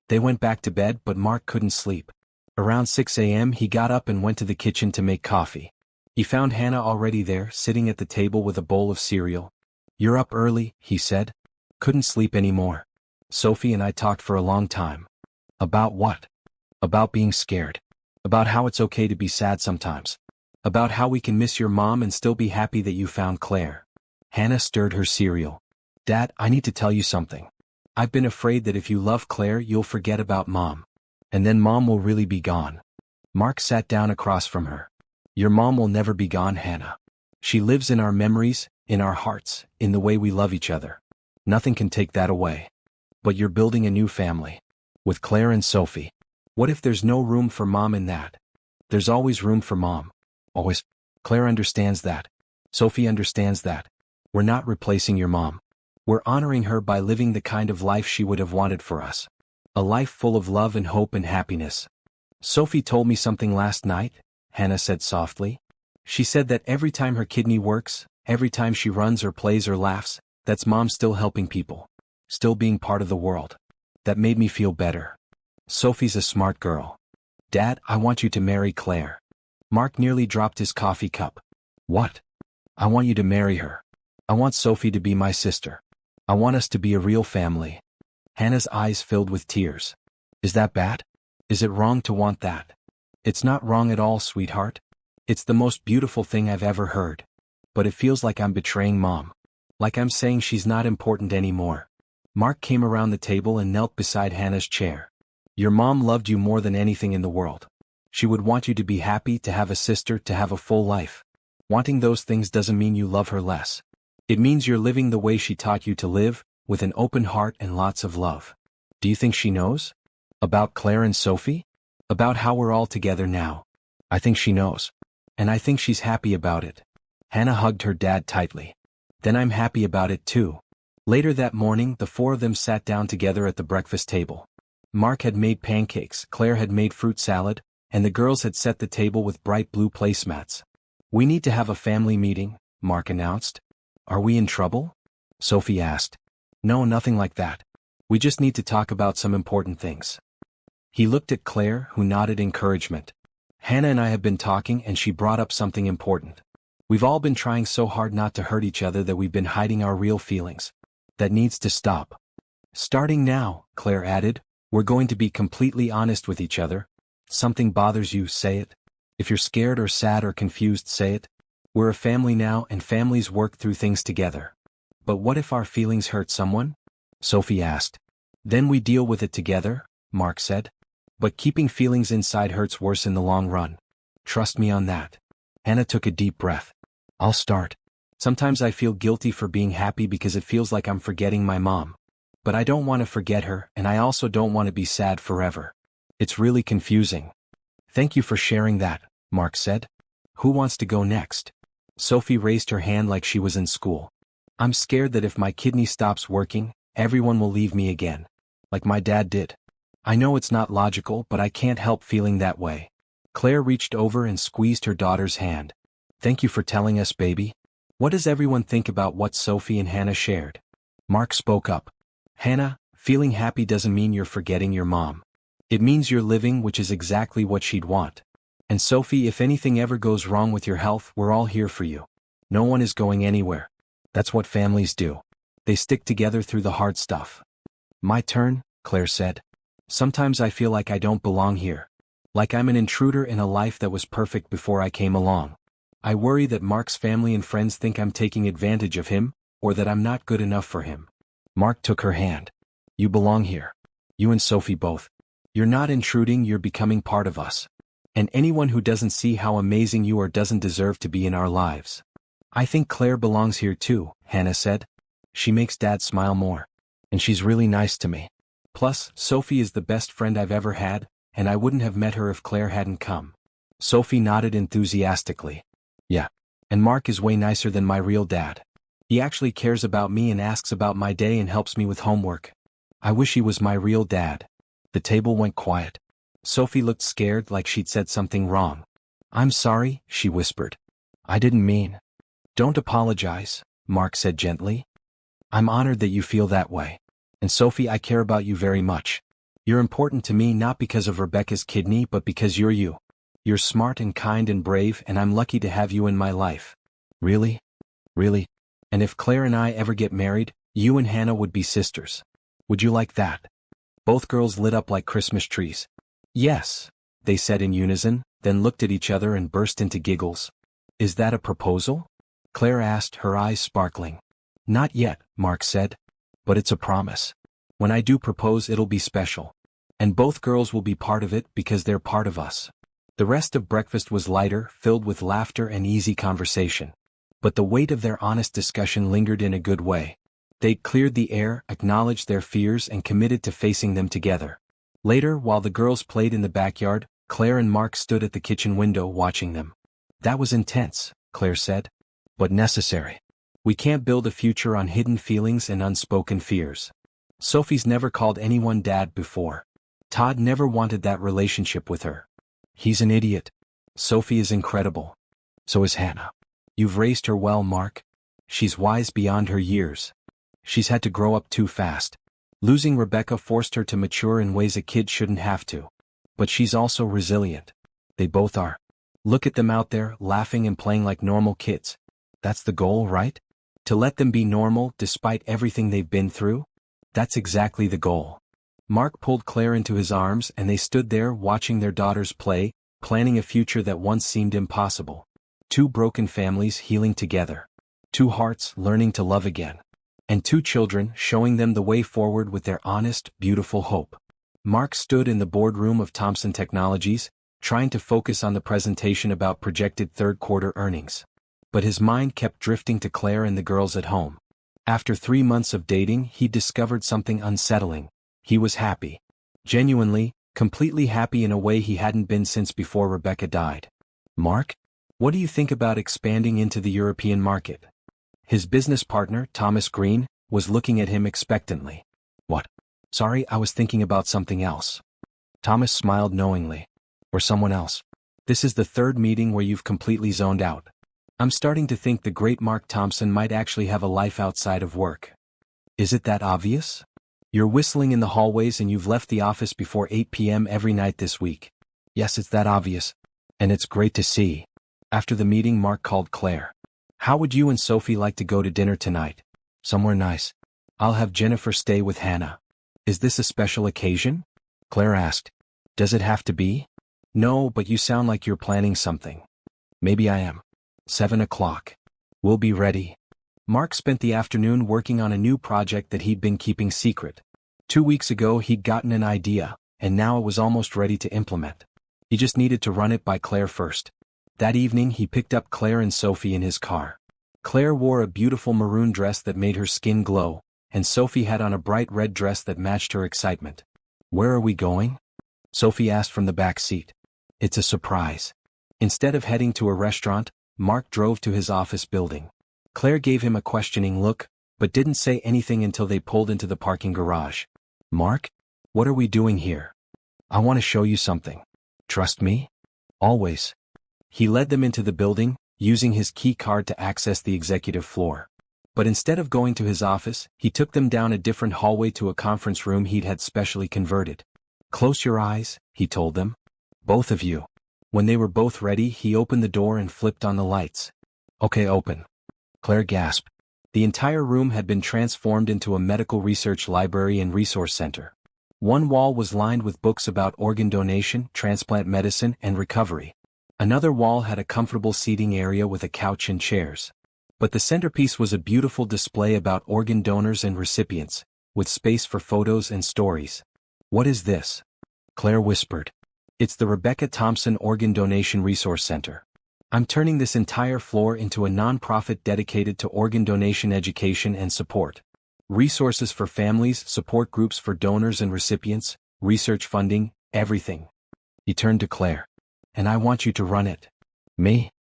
They went back to bed, but Mark couldn't sleep. Around 6 a.m. he got up and went to the kitchen to make coffee. He found Hannah already there, sitting at the table with a bowl of cereal. You're up early, he said. Couldn't sleep anymore. Sophie and I talked for a long time. About what? About being scared. About how it's okay to be sad sometimes. About how we can miss your mom and still be happy that you found Claire. Hannah stirred her cereal. Dad, I need to tell you something. I've been afraid that if you love Claire you'll forget about Mom. And then Mom will really be gone. Mark sat down across from her. Your mom will never be gone, Hannah. She lives in our memories, in our hearts, in the way we love each other. Nothing can take that away. But you're building a new family. With Claire and Sophie. What if there's no room for Mom in that? There's always room for Mom. Always. Claire understands that. Sophie understands that. We're not replacing your mom. We're honoring her by living the kind of life she would have wanted for us. A life full of love and hope and happiness. Sophie told me something last night, Hannah said softly. She said that every time her kidney works, every time she runs or plays or laughs, that's Mom still helping people. Still being part of the world. That made me feel better. Sophie's a smart girl. Dad, I want you to marry Claire. Mark nearly dropped his coffee cup. What? I want you to marry her. I want Sophie to be my sister. I want us to be a real family. Hannah's eyes filled with tears. Is that bad? Is it wrong to want that? It's not wrong at all, sweetheart. It's the most beautiful thing I've ever heard. But it feels like I'm betraying Mom. Like I'm saying she's not important anymore. Mark came around the table and knelt beside Hannah's chair. Your mom loved you more than anything in the world. She would want you to be happy, to have a sister, to have a full life. Wanting those things doesn't mean you love her less. It means you're living the way she taught you to live, with an open heart and lots of love. Do you think she knows? About Claire and Sophie? About how we're all together now? I think she knows. And I think she's happy about it. Hannah hugged her dad tightly. Then I'm happy about it too. Later that morning, the four of them sat down together at the breakfast table. Mark had made pancakes, Claire had made fruit salad, and the girls had set the table with bright blue placemats. We need to have a family meeting, Mark announced. Are we in trouble? Sophie asked. No, nothing like that. We just need to talk about some important things. He looked at Claire, who nodded encouragement. Hannah and I have been talking and she brought up something important. We've all been trying so hard not to hurt each other that we've been hiding our real feelings. That needs to stop. Starting now, Claire added, we're going to be completely honest with each other. Something bothers you, say it. If you're scared or sad or confused, say it. We're a family now and families work through things together. But what if our feelings hurt someone? Sophie asked. Then we deal with it together, Mark said. But keeping feelings inside hurts worse in the long run. Trust me on that. Hannah took a deep breath. I'll start. Sometimes I feel guilty for being happy because it feels like I'm forgetting my mom. But I don't want to forget her, and I also don't want to be sad forever. It's really confusing. Thank you for sharing that, Mark said. Who wants to go next? Sophie raised her hand like she was in school. I'm scared that if my kidney stops working, everyone will leave me again. Like my dad did. I know it's not logical, but I can't help feeling that way. Claire reached over and squeezed her daughter's hand. Thank you for telling us, baby. What does everyone think about what Sophie and Hannah shared? Mark spoke up. Hannah, feeling happy doesn't mean you're forgetting your mom. It means you're living, which is exactly what she'd want. And Sophie, if anything ever goes wrong with your health, we're all here for you. No one is going anywhere. That's what families do. They stick together through the hard stuff. My turn, Claire said. Sometimes I feel like I don't belong here. Like I'm an intruder in a life that was perfect before I came along. I worry that Mark's family and friends think I'm taking advantage of him, or that I'm not good enough for him. Mark took her hand. You belong here. You and Sophie both. You're not intruding, you're becoming part of us. And anyone who doesn't see how amazing you are doesn't deserve to be in our lives. I think Claire belongs here too, Hannah said. She makes Dad smile more. And she's really nice to me. Plus, Sophie is the best friend I've ever had, and I wouldn't have met her if Claire hadn't come. Sophie nodded enthusiastically. Yeah. And Mark is way nicer than my real dad. He actually cares about me and asks about my day and helps me with homework. I wish he was my real dad. The table went quiet. Sophie looked scared, like she'd said something wrong. I'm sorry, she whispered. I didn't mean. Don't apologize, Mark said gently. I'm honored that you feel that way. And Sophie, I care about you very much. You're important to me not because of Rebecca's kidney but because you're you. You're smart and kind and brave, and I'm lucky to have you in my life. Really? Really? And if Claire and I ever get married, you and Hannah would be sisters. Would you like that? Both girls lit up like Christmas trees. Yes, they said in unison, then looked at each other and burst into giggles. Is that a proposal? Claire asked, her eyes sparkling. Not yet, Mark said. But it's a promise. When I do propose, it'll be special. And both girls will be part of it because they're part of us. The rest of breakfast was lighter, filled with laughter and easy conversation. But the weight of their honest discussion lingered in a good way. They'd cleared the air, acknowledged their fears, and committed to facing them together. Later, while the girls played in the backyard, Claire and Mark stood at the kitchen window watching them. That was intense, Claire said. But necessary. We can't build a future on hidden feelings and unspoken fears. Sophie's never called anyone dad before. Todd never wanted that relationship with her. He's an idiot. Sophie is incredible. So is Hannah. You've raised her well, Mark. She's wise beyond her years. She's had to grow up too fast. Losing Rebecca forced her to mature in ways a kid shouldn't have to. But she's also resilient. They both are. Look at them out there, laughing and playing like normal kids. That's the goal, right? To let them be normal despite everything they've been through? That's exactly the goal. Mark pulled Claire into his arms and they stood there watching their daughters play, planning a future that once seemed impossible. Two broken families healing together. Two hearts learning to love again. And two children showing them the way forward with their honest, beautiful hope. Mark stood in the boardroom of Thomson Technologies, trying to focus on the presentation about projected third-quarter earnings. But his mind kept drifting to Claire and the girls at home. After 3 months of dating, he discovered something unsettling. He was happy. Genuinely, completely happy in a way he hadn't been since before Rebecca died. Mark? What do you think about expanding into the European market? His business partner, Thomas Green, was looking at him expectantly. What? Sorry, I was thinking about something else. Thomas smiled knowingly. Or someone else. This is the third meeting where you've completely zoned out. I'm starting to think the great Mark Thompson might actually have a life outside of work. Is it that obvious? You're whistling in the hallways and you've left the office before 8 p.m. every night this week. Yes, it's that obvious. And it's great to see. After the meeting, Mark called Claire. How would you and Sophie like to go to dinner tonight? Somewhere nice. I'll have Jennifer stay with Hannah. Is this a special occasion? Claire asked. Does it have to be? No, but you sound like you're planning something. Maybe I am. 7 o'clock. We'll be ready. Mark spent the afternoon working on a new project that he'd been keeping secret. 2 weeks ago he'd gotten an idea, and now it was almost ready to implement. He just needed to run it by Claire first. That evening he picked up Claire and Sophie in his car. Claire wore a beautiful maroon dress that made her skin glow, and Sophie had on a bright red dress that matched her excitement. Where are we going? Sophie asked from the back seat. It's a surprise. Instead of heading to a restaurant, Mark drove to his office building. Claire gave him a questioning look, but didn't say anything until they pulled into the parking garage. Mark? What are we doing here? I want to show you something. Trust me? Always. He led them into the building, using his key card to access the executive floor. But instead of going to his office, he took them down a different hallway to a conference room he'd had specially converted. Close your eyes, he told them. Both of you. When they were both ready, he opened the door and flipped on the lights. Okay, open. Claire gasped. The entire room had been transformed into a medical research library and resource center. One wall was lined with books about organ donation, transplant medicine, and recovery. Another wall had a comfortable seating area with a couch and chairs. But the centerpiece was a beautiful display about organ donors and recipients, with space for photos and stories. What is this? Claire whispered. It's the Rebecca Thompson Organ Donation Resource Center. I'm turning this entire floor into a non-profit dedicated to organ donation education and support. Resources for families, support groups for donors and recipients, research funding, everything. He turned to Claire. And I want you to run it. Me?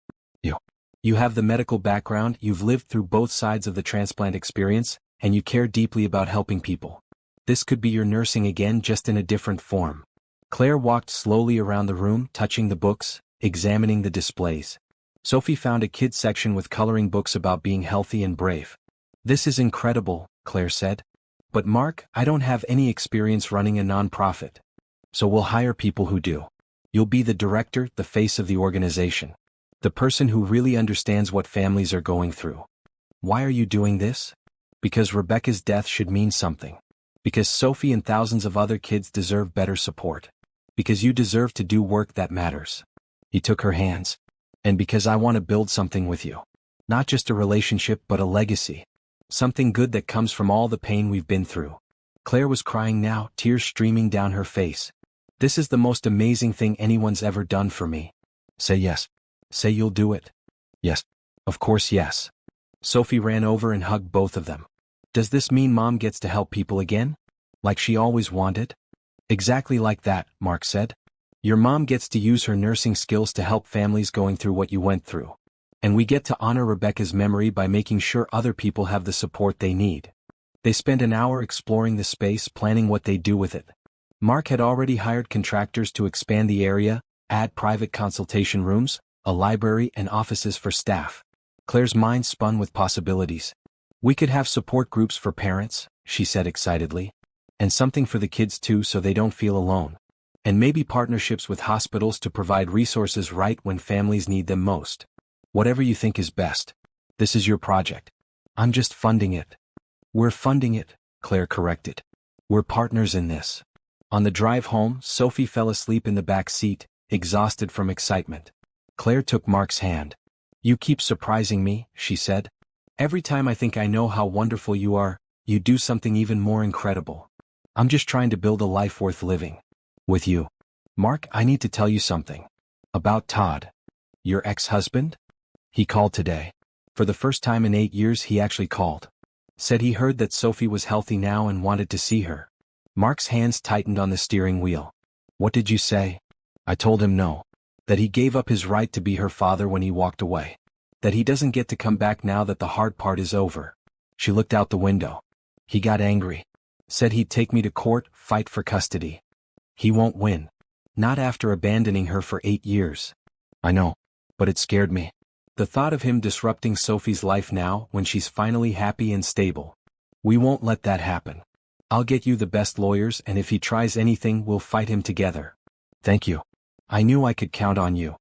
You. You have the medical background, you've lived through both sides of the transplant experience, and you care deeply about helping people. This could be your nursing again, just in a different form. Claire walked slowly around the room, touching the books, examining the displays. Sophie found a kids section with coloring books about being healthy and brave. This is incredible, Claire said. But Mark, I don't have any experience running a nonprofit. So we'll hire people who do. You'll be the director, the face of the organization. The person who really understands what families are going through. Why are you doing this? Because Rebecca's death should mean something. Because Sophie and thousands of other kids deserve better support. Because you deserve to do work that matters. He took her hands. And because I want to build something with you. Not just a relationship but a legacy. Something good that comes from all the pain we've been through. Claire was crying now, tears streaming down her face. This is the most amazing thing anyone's ever done for me. Say yes. Say you'll do it. Yes. Of course yes. Sophie ran over and hugged both of them. Does this mean Mom gets to help people again? Like she always wanted? Exactly like that, Mark said. Your mom gets to use her nursing skills to help families going through what you went through. And we get to honor Rebecca's memory by making sure other people have the support they need. They spent an hour exploring the space, planning what they'd do with it. Mark had already hired contractors to expand the area, add private consultation rooms, a library and offices for staff. Claire's mind spun with possibilities. We could have support groups for parents, she said excitedly. And something for the kids too, so they don't feel alone. And maybe partnerships with hospitals to provide resources right when families need them most. Whatever you think is best. This is your project. I'm just funding it. We're funding it, Claire corrected. We're partners in this. On the drive home, Sophie fell asleep in the back seat, exhausted from excitement. Claire took Mark's hand. You keep surprising me, she said. Every time I think I know how wonderful you are, you do something even more incredible. I'm just trying to build a life worth living. With you. Mark, I need to tell you something. About Todd. Your ex-husband? He called today. For the first time in 8 years he actually called. Said he heard that Sophie was healthy now and wanted to see her. Mark's hands tightened on the steering wheel. What did you say? I told him no. That he gave up his right to be her father when he walked away. That he doesn't get to come back now that the hard part is over. She looked out the window. He got angry. Said he'd take me to court, fight for custody. He won't win. Not after abandoning her for 8 years. I know. But it scared me. The thought of him disrupting Sophie's life now, when she's finally happy and stable. We won't let that happen. I'll get you the best lawyers, and if he tries anything, we'll fight him together. Thank you. I knew I could count on you.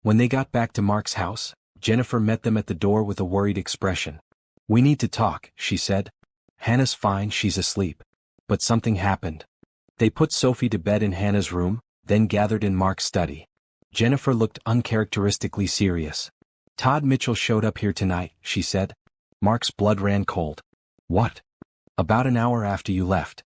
When they got back to Mark's house, Jennifer met them at the door with a worried expression. We need to talk, she said. Hannah's fine, she's asleep. But something happened. They put Sophie to bed in Hannah's room, then gathered in Mark's study. Jennifer looked uncharacteristically serious. Todd Mitchell showed up here tonight, she said. Mark's blood ran cold. What? About an hour after you left.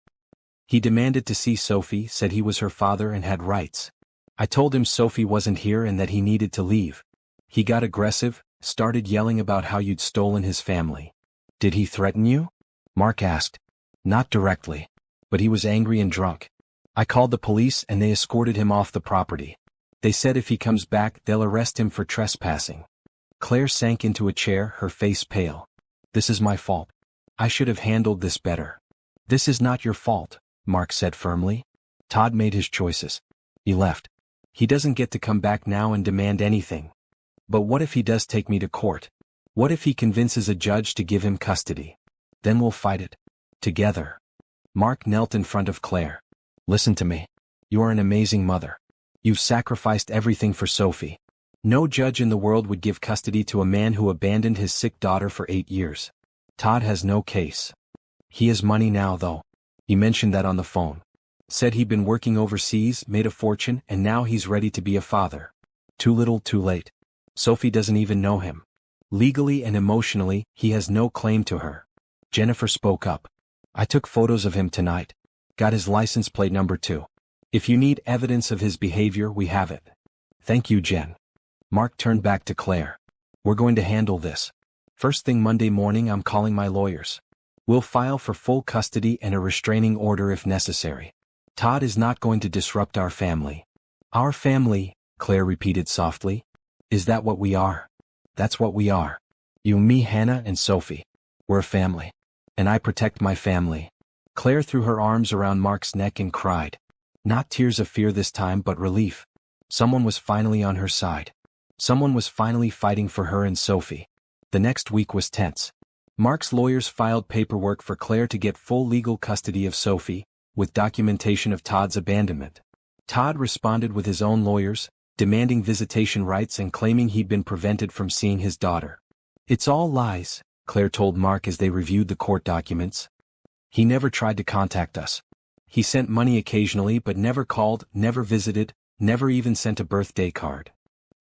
He demanded to see Sophie, said he was her father and had rights. I told him Sophie wasn't here and that he needed to leave. He got aggressive, started yelling about how you'd stolen his family. Did he threaten you? Mark asked. Not directly. But he was angry and drunk. I called the police and they escorted him off the property. They said if he comes back, they'll arrest him for trespassing. Claire sank into a chair, her face pale. This is my fault. I should have handled this better. This is not your fault, Mark said firmly. Todd made his choices. He left. He doesn't get to come back now and demand anything. But what if he does take me to court? What if he convinces a judge to give him custody? Then we'll fight it. Together. Mark knelt in front of Claire. Listen to me. You're an amazing mother. You've sacrificed everything for Sophie. No judge in the world would give custody to a man who abandoned his sick daughter for 8 years. Todd has no case. He has money now though. He mentioned that on the phone. Said he'd been working overseas, made a fortune, and now he's ready to be a father. Too little, too late. Sophie doesn't even know him. Legally and emotionally, he has no claim to her. Jennifer spoke up. I took photos of him tonight. Got his license plate number too. If you need evidence of his behavior, we have it. Thank you, Jen. Mark turned back to Claire. We're going to handle this. First thing Monday morning, I'm calling my lawyers. We'll file for full custody and a restraining order if necessary. Todd is not going to disrupt our family. Our family, Claire repeated softly. Is that what we are? That's what we are. You, me, Hannah, and Sophie. We're a family. And I protect my family. Claire threw her arms around Mark's neck and cried. Not tears of fear this time, but relief. Someone was finally on her side. Someone was finally fighting for her and Sophie. The next week was tense. Mark's lawyers filed paperwork for Claire to get full legal custody of Sophie, with documentation of Todd's abandonment. Todd responded with his own lawyers, demanding visitation rights and claiming he'd been prevented from seeing his daughter. It's all lies, Claire told Mark as they reviewed the court documents. He never tried to contact us. He sent money occasionally but never called, never visited, never even sent a birthday card.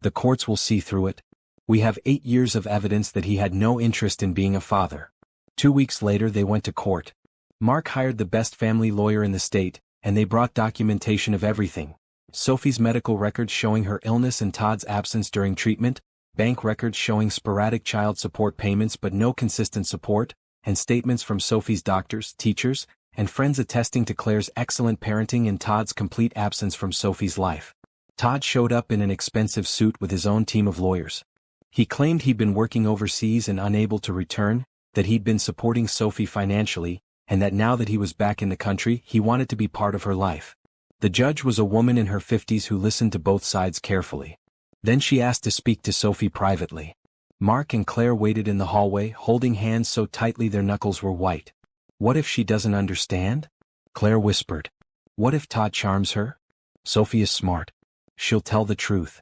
The courts will see through it. We have 8 years of evidence that he had no interest in being a father. 2 weeks later they went to court. Mark hired the best family lawyer in the state, and they brought documentation of everything. Sophie's medical records showing her illness and Todd's absence during treatment, bank records showing sporadic child support payments but no consistent support, and statements from Sophie's doctors, teachers, and friends attesting to Claire's excellent parenting and Todd's complete absence from Sophie's life. Todd showed up in an expensive suit with his own team of lawyers. He claimed he'd been working overseas and unable to return, that he'd been supporting Sophie financially, and that now that he was back in the country, he wanted to be part of her life. The judge was a woman in her 50s who listened to both sides carefully. Then she asked to speak to Sophie privately. Mark and Claire waited in the hallway, holding hands so tightly their knuckles were white. What if she doesn't understand? Claire whispered. What if Todd charms her? Sophie is smart. She'll tell the truth.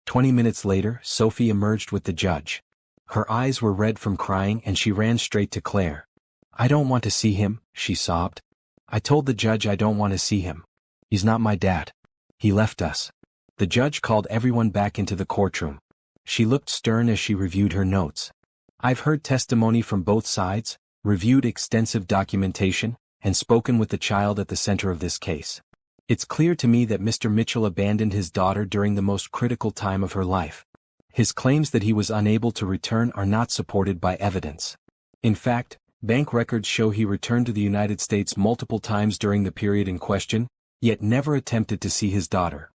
20 minutes later, Sophie emerged with the judge. Her eyes were red from crying and she ran straight to Claire. I don't want to see him, she sobbed. I told the judge I don't want to see him. He's not my dad. He left us. The judge called everyone back into the courtroom. She looked stern as she reviewed her notes. I've heard testimony from both sides, reviewed extensive documentation, and spoken with the child at the center of this case. It's clear to me that Mr. Mitchell abandoned his daughter during the most critical time of her life. His claims that he was unable to return are not supported by evidence. In fact, bank records show he returned to the United States multiple times during the period in question, yet never attempted to see his daughter.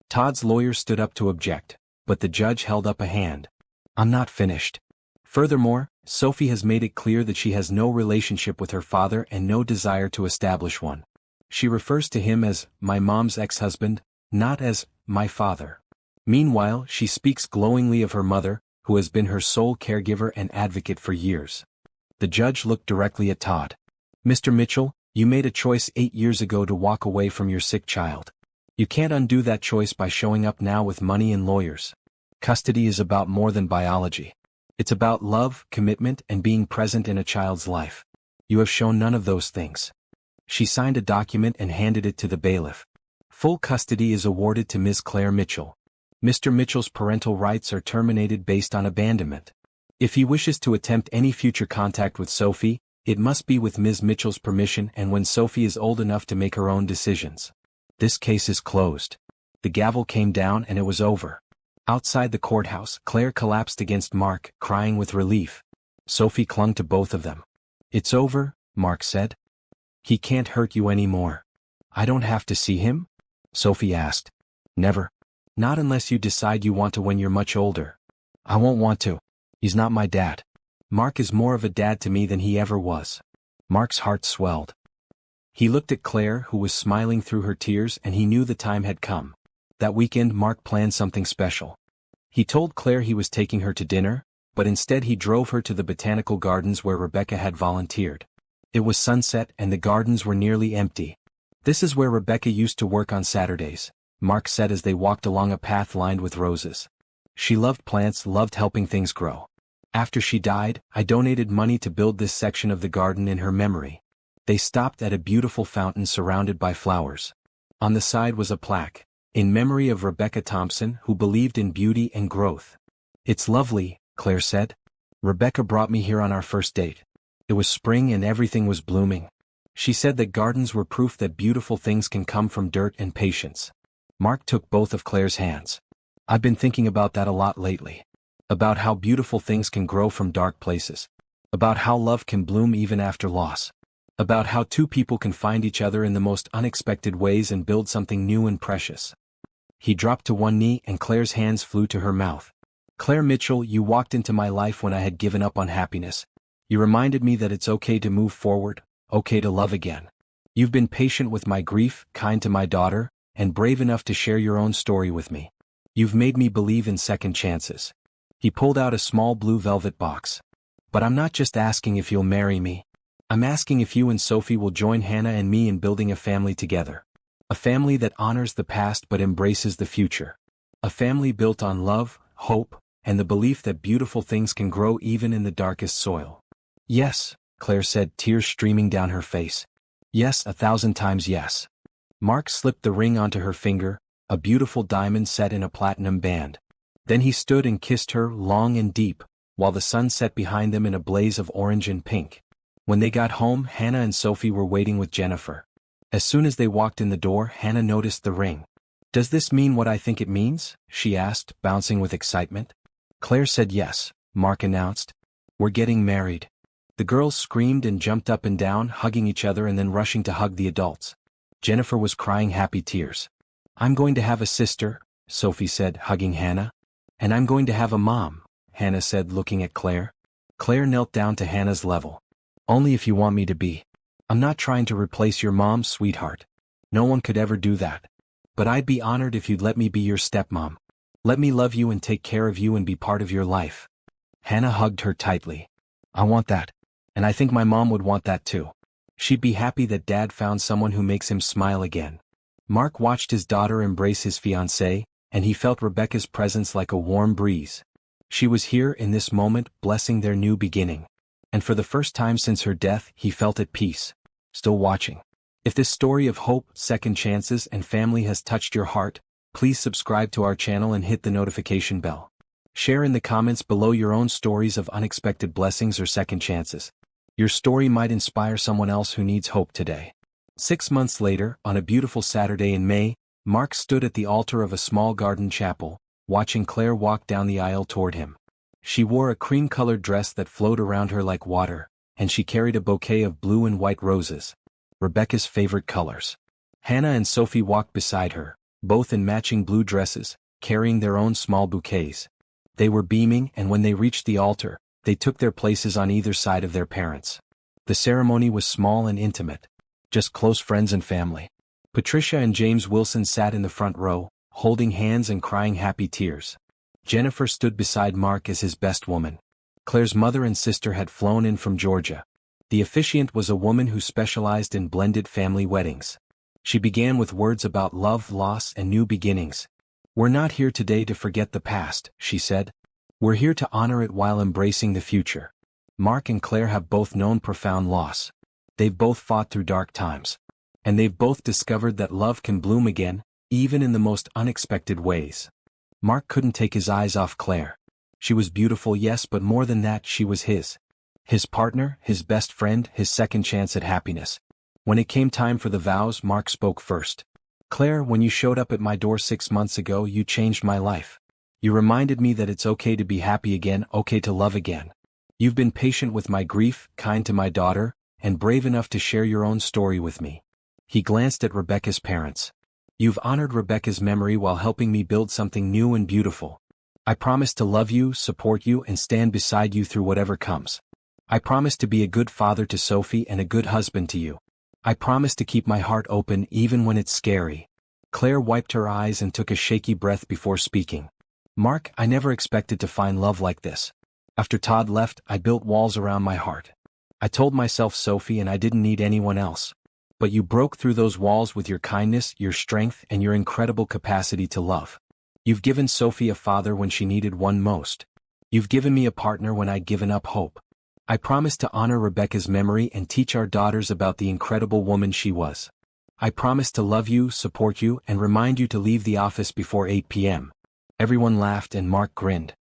Todd's lawyer stood up to object, but the judge held up a hand. I'm not finished. Furthermore, Sophie has made it clear that she has no relationship with her father and no desire to establish one. She refers to him as my mom's ex-husband, not as my father. Meanwhile, she speaks glowingly of her mother, who has been her sole caregiver and advocate for years. The judge looked directly at Todd. Mr. Mitchell, you made a choice 8 years ago to walk away from your sick child. You can't undo that choice by showing up now with money and lawyers. Custody is about more than biology. It's about love, commitment, and being present in a child's life. You have shown none of those things. She signed a document and handed it to the bailiff. Full custody is awarded to Ms. Claire Mitchell. Mr. Mitchell's parental rights are terminated based on abandonment. If he wishes to attempt any future contact with Sophie, it must be with Ms. Mitchell's permission and when Sophie is old enough to make her own decisions. This case is closed. The gavel came down and it was over. Outside the courthouse, Claire collapsed against Mark, crying with relief. Sophie clung to both of them. It's over, Mark said. He can't hurt you anymore. I don't have to see him? Sophie asked. Never. Not unless you decide you want to when you're much older. I won't want to. He's not my dad. Mark is more of a dad to me than he ever was. Mark's heart swelled. He looked at Claire, who was smiling through her tears, and he knew the time had come. That weekend Mark planned something special. He told Claire he was taking her to dinner, but instead he drove her to the botanical gardens where Rebecca had volunteered. It was sunset and the gardens were nearly empty. This is where Rebecca used to work on Saturdays, Mark said as they walked along a path lined with roses. She loved plants, loved helping things grow. After she died, I donated money to build this section of the garden in her memory. They stopped at a beautiful fountain surrounded by flowers. On the side was a plaque, in memory of Rebecca Thompson, who believed in beauty and growth. It's lovely, Claire said. Rebecca brought me here on our first date. It was spring and everything was blooming. She said that gardens were proof that beautiful things can come from dirt and patience. Mark took both of Claire's hands. I've been thinking about that a lot lately. About how beautiful things can grow from dark places. About how love can bloom even after loss. About how two people can find each other in the most unexpected ways and build something new and precious. He dropped to one knee and Claire's hands flew to her mouth. Claire Mitchell, you walked into my life when I had given up on happiness. You reminded me that it's okay to move forward, okay to love again. You've been patient with my grief, kind to my daughter, and brave enough to share your own story with me. You've made me believe in second chances. He pulled out a small blue velvet box. But I'm not just asking if you'll marry me. I'm asking if you and Sophie will join Hannah and me in building a family together. A family that honors the past but embraces the future. A family built on love, hope, and the belief that beautiful things can grow even in the darkest soil. Yes, Claire said, tears streaming down her face. Yes, 1,000 times yes. Mark slipped the ring onto her finger, a beautiful diamond set in a platinum band. Then he stood and kissed her long and deep, while the sun set behind them in a blaze of orange and pink. When they got home, Hannah and Sophie were waiting with Jennifer. As soon as they walked in the door, Hannah noticed the ring. Does this mean what I think it means? She asked, bouncing with excitement. Claire said yes, Mark announced. We're getting married. The girls screamed and jumped up and down, hugging each other and then rushing to hug the adults. Jennifer was crying happy tears. I'm going to have a sister, Sophie said, hugging Hannah. And I'm going to have a mom, Hannah said, looking at Claire. Claire knelt down to Hannah's level. Only if you want me to be. I'm not trying to replace your mom, sweetheart. No one could ever do that. But I'd be honored if you'd let me be your stepmom. Let me love you and take care of you and be part of your life. Hannah hugged her tightly. I want that. And I think my mom would want that too. She'd be happy that Dad found someone who makes him smile again. Mark watched his daughter embrace his fiancée, and he felt Rebecca's presence like a warm breeze. She was here in this moment, blessing their new beginning. And for the first time since her death, he felt at peace. Still watching. If this story of hope, second chances, and family has touched your heart, please subscribe to our channel and hit the notification bell. Share in the comments below your own stories of unexpected blessings or second chances. Your story might inspire someone else who needs hope today. 6 months later, on a beautiful Saturday in May, Mark stood at the altar of a small garden chapel, watching Claire walk down the aisle toward him. She wore a cream-colored dress that flowed around her like water, and she carried a bouquet of blue and white roses, Rebecca's favorite colors. Hannah and Sophie walked beside her, both in matching blue dresses, carrying their own small bouquets. They were beaming, and when they reached the altar, they took their places on either side of their parents. The ceremony was small and intimate. Just close friends and family. Patricia and James Wilson sat in the front row, holding hands and crying happy tears. Jennifer stood beside Mark as his best woman. Claire's mother and sister had flown in from Georgia. The officiant was a woman who specialized in blended family weddings. She began with words about love, loss, and new beginnings. We're not here today to forget the past, she said. We're here to honor it while embracing the future. Mark and Claire have both known profound loss. They've both fought through dark times. And they've both discovered that love can bloom again, even in the most unexpected ways. Mark couldn't take his eyes off Claire. She was beautiful, yes, but more than that, she was his. His partner, his best friend, his second chance at happiness. When it came time for the vows, Mark spoke first. Claire, when you showed up at my door 6 months ago, you changed my life. You reminded me that it's okay to be happy again, okay to love again. You've been patient with my grief, kind to my daughter, and brave enough to share your own story with me. He glanced at Rebecca's parents. You've honored Rebecca's memory while helping me build something new and beautiful. I promise to love you, support you, and stand beside you through whatever comes. I promise to be a good father to Sophie and a good husband to you. I promise to keep my heart open even when it's scary. Claire wiped her eyes and took a shaky breath before speaking. Mark, I never expected to find love like this. After Todd left, I built walls around my heart. I told myself, Sophie, and I didn't need anyone else. But you broke through those walls with your kindness, your strength, and your incredible capacity to love. You've given Sophie a father when she needed one most. You've given me a partner when I'd given up hope. I promise to honor Rebecca's memory and teach our daughters about the incredible woman she was. I promise to love you, support you, and remind you to leave the office before 8 p.m. Everyone laughed and Mark grinned.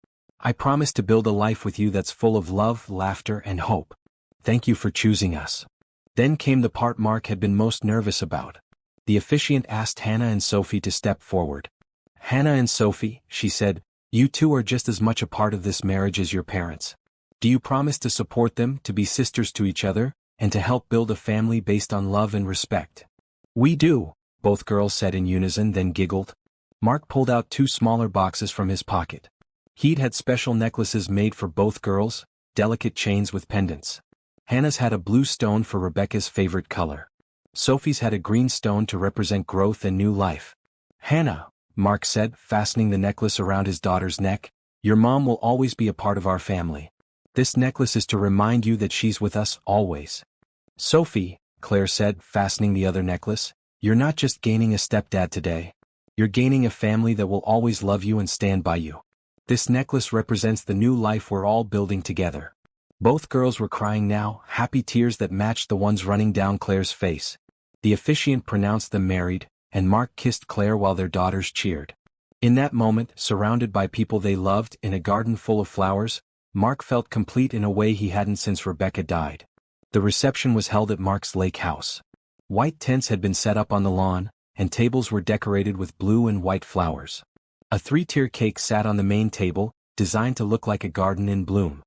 I promise to build a life with you that's full of love, laughter, and hope. Thank you for choosing us. Then came the part Mark had been most nervous about. The officiant asked Hannah and Sophie to step forward. Hannah and Sophie, she said, you two are just as much a part of this marriage as your parents. Do you promise to support them, to be sisters to each other, and to help build a family based on love and respect?" "We do," both girls said in unison, then giggled. Mark pulled out 2 smaller boxes from his pocket. He'd had special necklaces made for both girls, delicate chains with pendants. Hannah's had a blue stone for Rebecca's favorite color. Sophie's had a green stone to represent growth and new life. "Hannah," Mark said, fastening the necklace around his daughter's neck, "your mom will always be a part of our family. This necklace is to remind you that she's with us always." "Sophie," Claire said, fastening the other necklace, "you're not just gaining a stepdad today. You're gaining a family that will always love you and stand by you. This necklace represents the new life we're all building together." Both girls were crying now, happy tears that matched the ones running down Claire's face. The officiant pronounced them married, and Mark kissed Claire while their daughters cheered. In that moment, surrounded by people they loved in a garden full of flowers, Mark felt complete in a way he hadn't since Rebecca died. The reception was held at Mark's lake house. White tents had been set up on the lawn, and tables were decorated with blue and white flowers. A 3-tier cake sat on the main table, designed to look like a garden in bloom.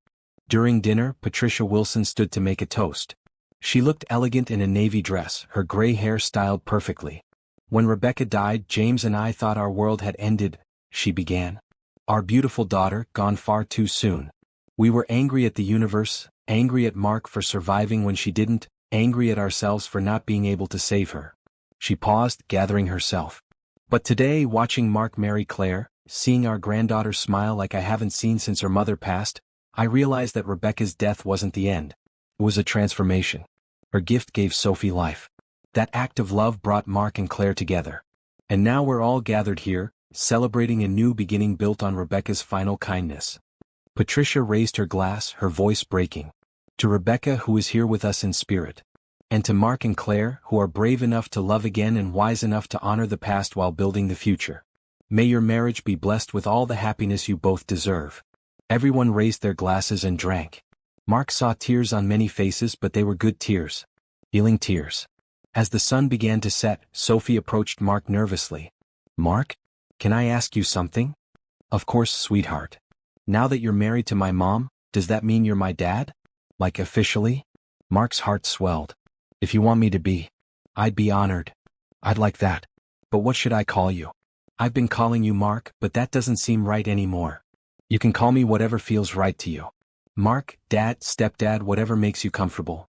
During dinner, Patricia Wilson stood to make a toast. She looked elegant in a navy dress, her gray hair styled perfectly. "When Rebecca died, James and I thought our world had ended," she began. "Our beautiful daughter, gone far too soon. We were angry at the universe, angry at Mark for surviving when she didn't, angry at ourselves for not being able to save her." She paused, gathering herself. "But today, watching Mark marry Claire, seeing our granddaughter smile like I haven't seen since her mother passed, I realized that Rebecca's death wasn't the end. It was a transformation. Her gift gave Sophie life. That act of love brought Mark and Claire together. And now we're all gathered here, celebrating a new beginning built on Rebecca's final kindness." Patricia raised her glass, her voice breaking. "To Rebecca, who is here with us in spirit. And to Mark and Claire, who are brave enough to love again and wise enough to honor the past while building the future. May your marriage be blessed with all the happiness you both deserve." Everyone raised their glasses and drank. Mark saw tears on many faces, but they were good tears. Healing tears. As the sun began to set, Sophie approached Mark nervously. "Mark? Can I ask you something?" "Of course, sweetheart. Now that you're married to my mom, does that mean you're my dad? Like officially?" Mark's heart swelled. "If you want me to be, I'd be honored. I'd like that. But what should I call you?" "I've been calling you Mark, but that doesn't seem right anymore. You can call me whatever feels right to you. Mark, Dad, Stepdad, whatever makes you comfortable."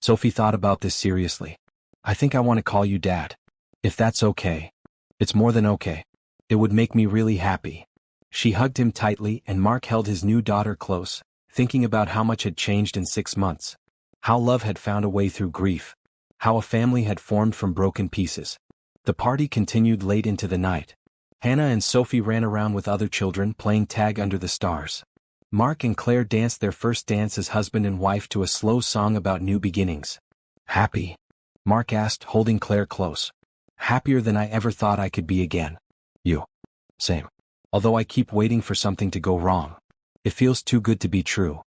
Sophie thought about this seriously. "I think I want to call you Dad. If that's okay." "It's more than okay. It would make me really happy." She hugged him tightly, and Mark held his new daughter close, thinking about how much had changed in 6 months. How love had found a way through grief. How a family had formed from broken pieces. The party continued late into the night. Hannah and Sophie ran around with other children playing tag under the stars. Mark and Claire danced their first dance as husband and wife to a slow song about new beginnings. "Happy?" Mark asked, holding Claire close. "Happier than I ever thought I could be again." "You." "Same. Although I keep waiting for something to go wrong. It feels too good to be true.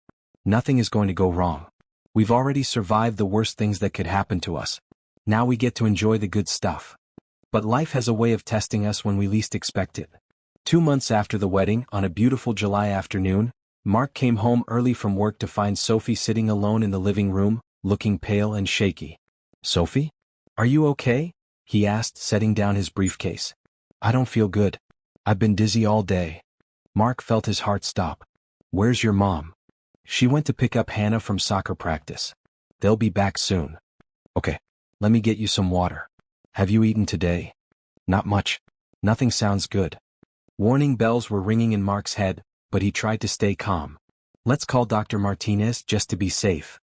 Nothing is going to go wrong. We've already survived the worst things that could happen to us. Now we get to enjoy the good stuff. But life has a way of testing us when we least expect it." 2 months after the wedding, on a beautiful July afternoon, Mark came home early from work to find Sophie sitting alone in the living room, looking pale and shaky. "Sophie? Are you okay?" he asked, setting down his briefcase. "I don't feel good. I've been dizzy all day." Mark felt his heart stop. "Where's your mom?" "She went to pick up Hannah from soccer practice. They'll be back soon." "Okay. Let me get you some water. Have you eaten today?" "Not much. Nothing sounds good." Warning bells were ringing in Mark's head, but he tried to stay calm. "Let's call Dr. Martinez just to be safe."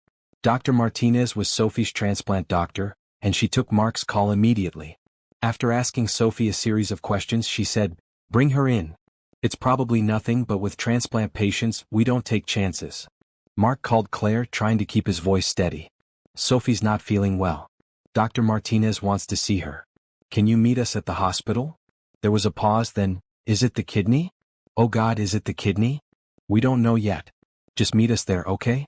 Dr. Martinez was Sophie's transplant doctor, and she took Mark's call immediately. After asking Sophie a series of questions, she said, "Bring her in. It's probably nothing, but with transplant patients, we don't take chances." Mark called Claire, trying to keep his voice steady. "Sophie's not feeling well. Dr. Martinez wants to see her. Can you meet us at the hospital?" There was a pause, then, "Is it the kidney? Oh God, is it the kidney? We don't know yet. Just meet us there, okay?"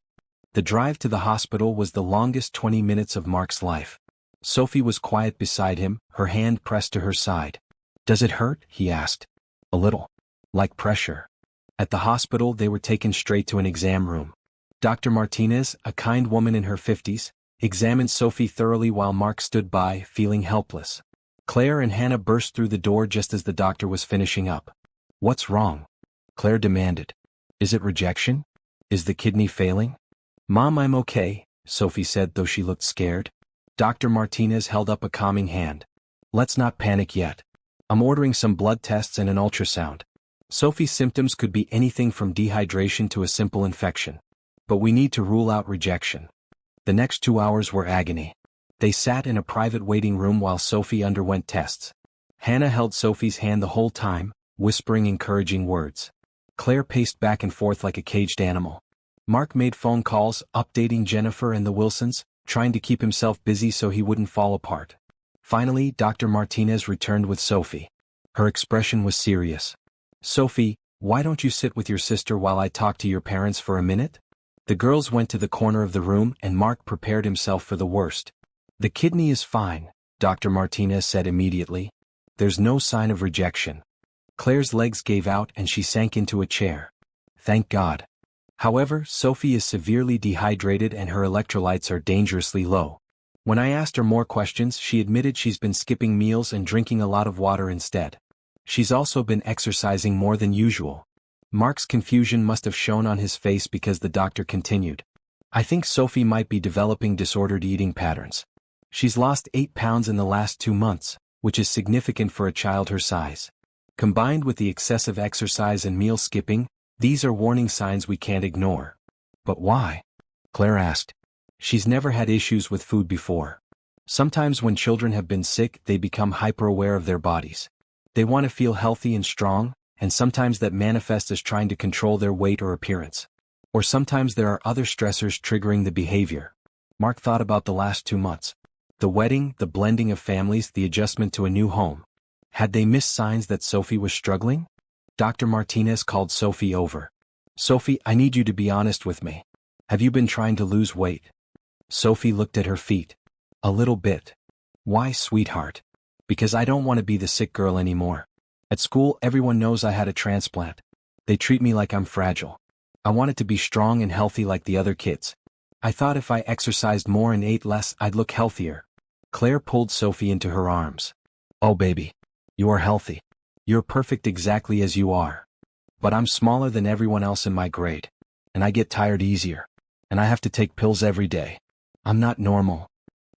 The drive to the hospital was the longest 20 minutes of Mark's life. Sophie was quiet beside him, her hand pressed to her side. "Does it hurt?" he asked. "A little. Like pressure." At the hospital, they were taken straight to an exam room. Dr. Martinez, a kind woman in her 50s, examined Sophie thoroughly while Mark stood by, feeling helpless. Claire and Hannah burst through the door just as the doctor was finishing up. "What's wrong?" Claire demanded. "Is it rejection? Is the kidney failing?" "Mom, I'm okay," Sophie said, though she looked scared. Dr. Martinez held up a calming hand. "Let's not panic yet. I'm ordering some blood tests and an ultrasound. Sophie's symptoms could be anything from dehydration to a simple infection. But we need to rule out rejection." The next 2 hours were agony. They sat in a private waiting room while Sophie underwent tests. Hannah held Sophie's hand the whole time, whispering encouraging words. Claire paced back and forth like a caged animal. Mark made phone calls, updating Jennifer and the Wilsons, trying to keep himself busy so he wouldn't fall apart. Finally, Dr. Martinez returned with Sophie. Her expression was serious. "Sophie, why don't you sit with your sister while I talk to your parents for a minute?" The girls went to the corner of the room and Mark prepared himself for the worst. "The kidney is fine," Dr. Martinez said immediately. "There's no sign of rejection." Claire's legs gave out and she sank into a chair. "Thank God." However, Sophie is severely dehydrated and her electrolytes are dangerously low. When I asked her more questions, she admitted she's been skipping meals and drinking a lot of water instead. She's also been exercising more than usual. Mark's confusion must have shown on his face because the doctor continued. "I think Sophie might be developing disordered eating patterns. She's lost 8 pounds in the last 2 months, which is significant for a child her size. Combined with the excessive exercise and meal skipping, these are warning signs we can't ignore." "But why?" Claire asked. She's never had issues with food before. Sometimes when children have been sick, they become hyper-aware of their bodies. They want to feel healthy and strong, and sometimes that manifests as trying to control their weight or appearance. Or sometimes there are other stressors triggering the behavior. Mark thought about the last 2 months. The wedding, the blending of families, the adjustment to a new home. Had they missed signs that Sophie was struggling? Dr. Martinez called Sophie over. "Sophie, I need you to be honest with me. Have you been trying to lose weight?" Sophie looked at her feet. "A little bit." "Why, sweetheart?" "Because I don't want to be the sick girl anymore. At school, everyone knows I had a transplant. They treat me like I'm fragile. I wanted to be strong and healthy like the other kids. I thought if I exercised more and ate less, I'd look healthier." Claire pulled Sophie into her arms. "Oh baby. You are healthy. You're perfect exactly as you are. But I'm smaller than everyone else in my grade. And I get tired easier. And I have to take pills every day. I'm not normal."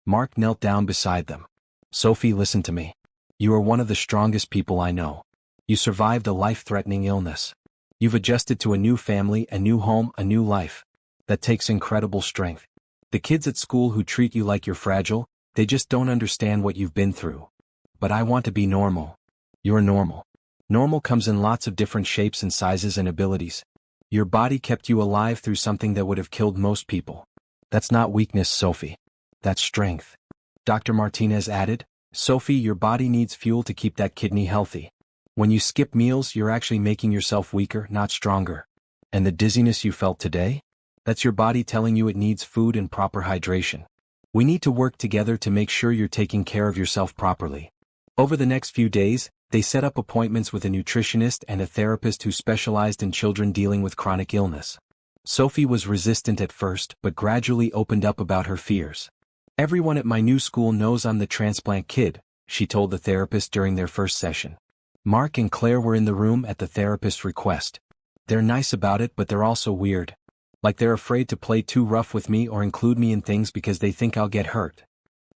Mark knelt down beside them. "Sophie, listen to me. You are one of the strongest people I know. You survived a life-threatening illness. You've adjusted to a new family, a new home, a new life. That takes incredible strength. The kids at school who treat you like you're fragile, they just don't understand what you've been through. But I want to be normal. You're normal. Normal comes in lots of different shapes and sizes and abilities. Your body kept you alive through something that would have killed most people. That's not weakness, Sophie. That's strength." Dr. Martinez added, "Sophie, your body needs fuel to keep that kidney healthy. When you skip meals, you're actually making yourself weaker, not stronger. And the dizziness you felt today? That's your body telling you it needs food and proper hydration. We need to work together to make sure you're taking care of yourself properly." Over the next few days, they set up appointments with a nutritionist and a therapist who specialized in children dealing with chronic illness. Sophie was resistant at first, but gradually opened up about her fears. "Everyone at my new school knows I'm the transplant kid," she told the therapist during their first session. Mark and Claire were in the room at the therapist's request. "They're nice about it, but they're also weird. Like they're afraid to play too rough with me or include me in things because they think I'll get hurt."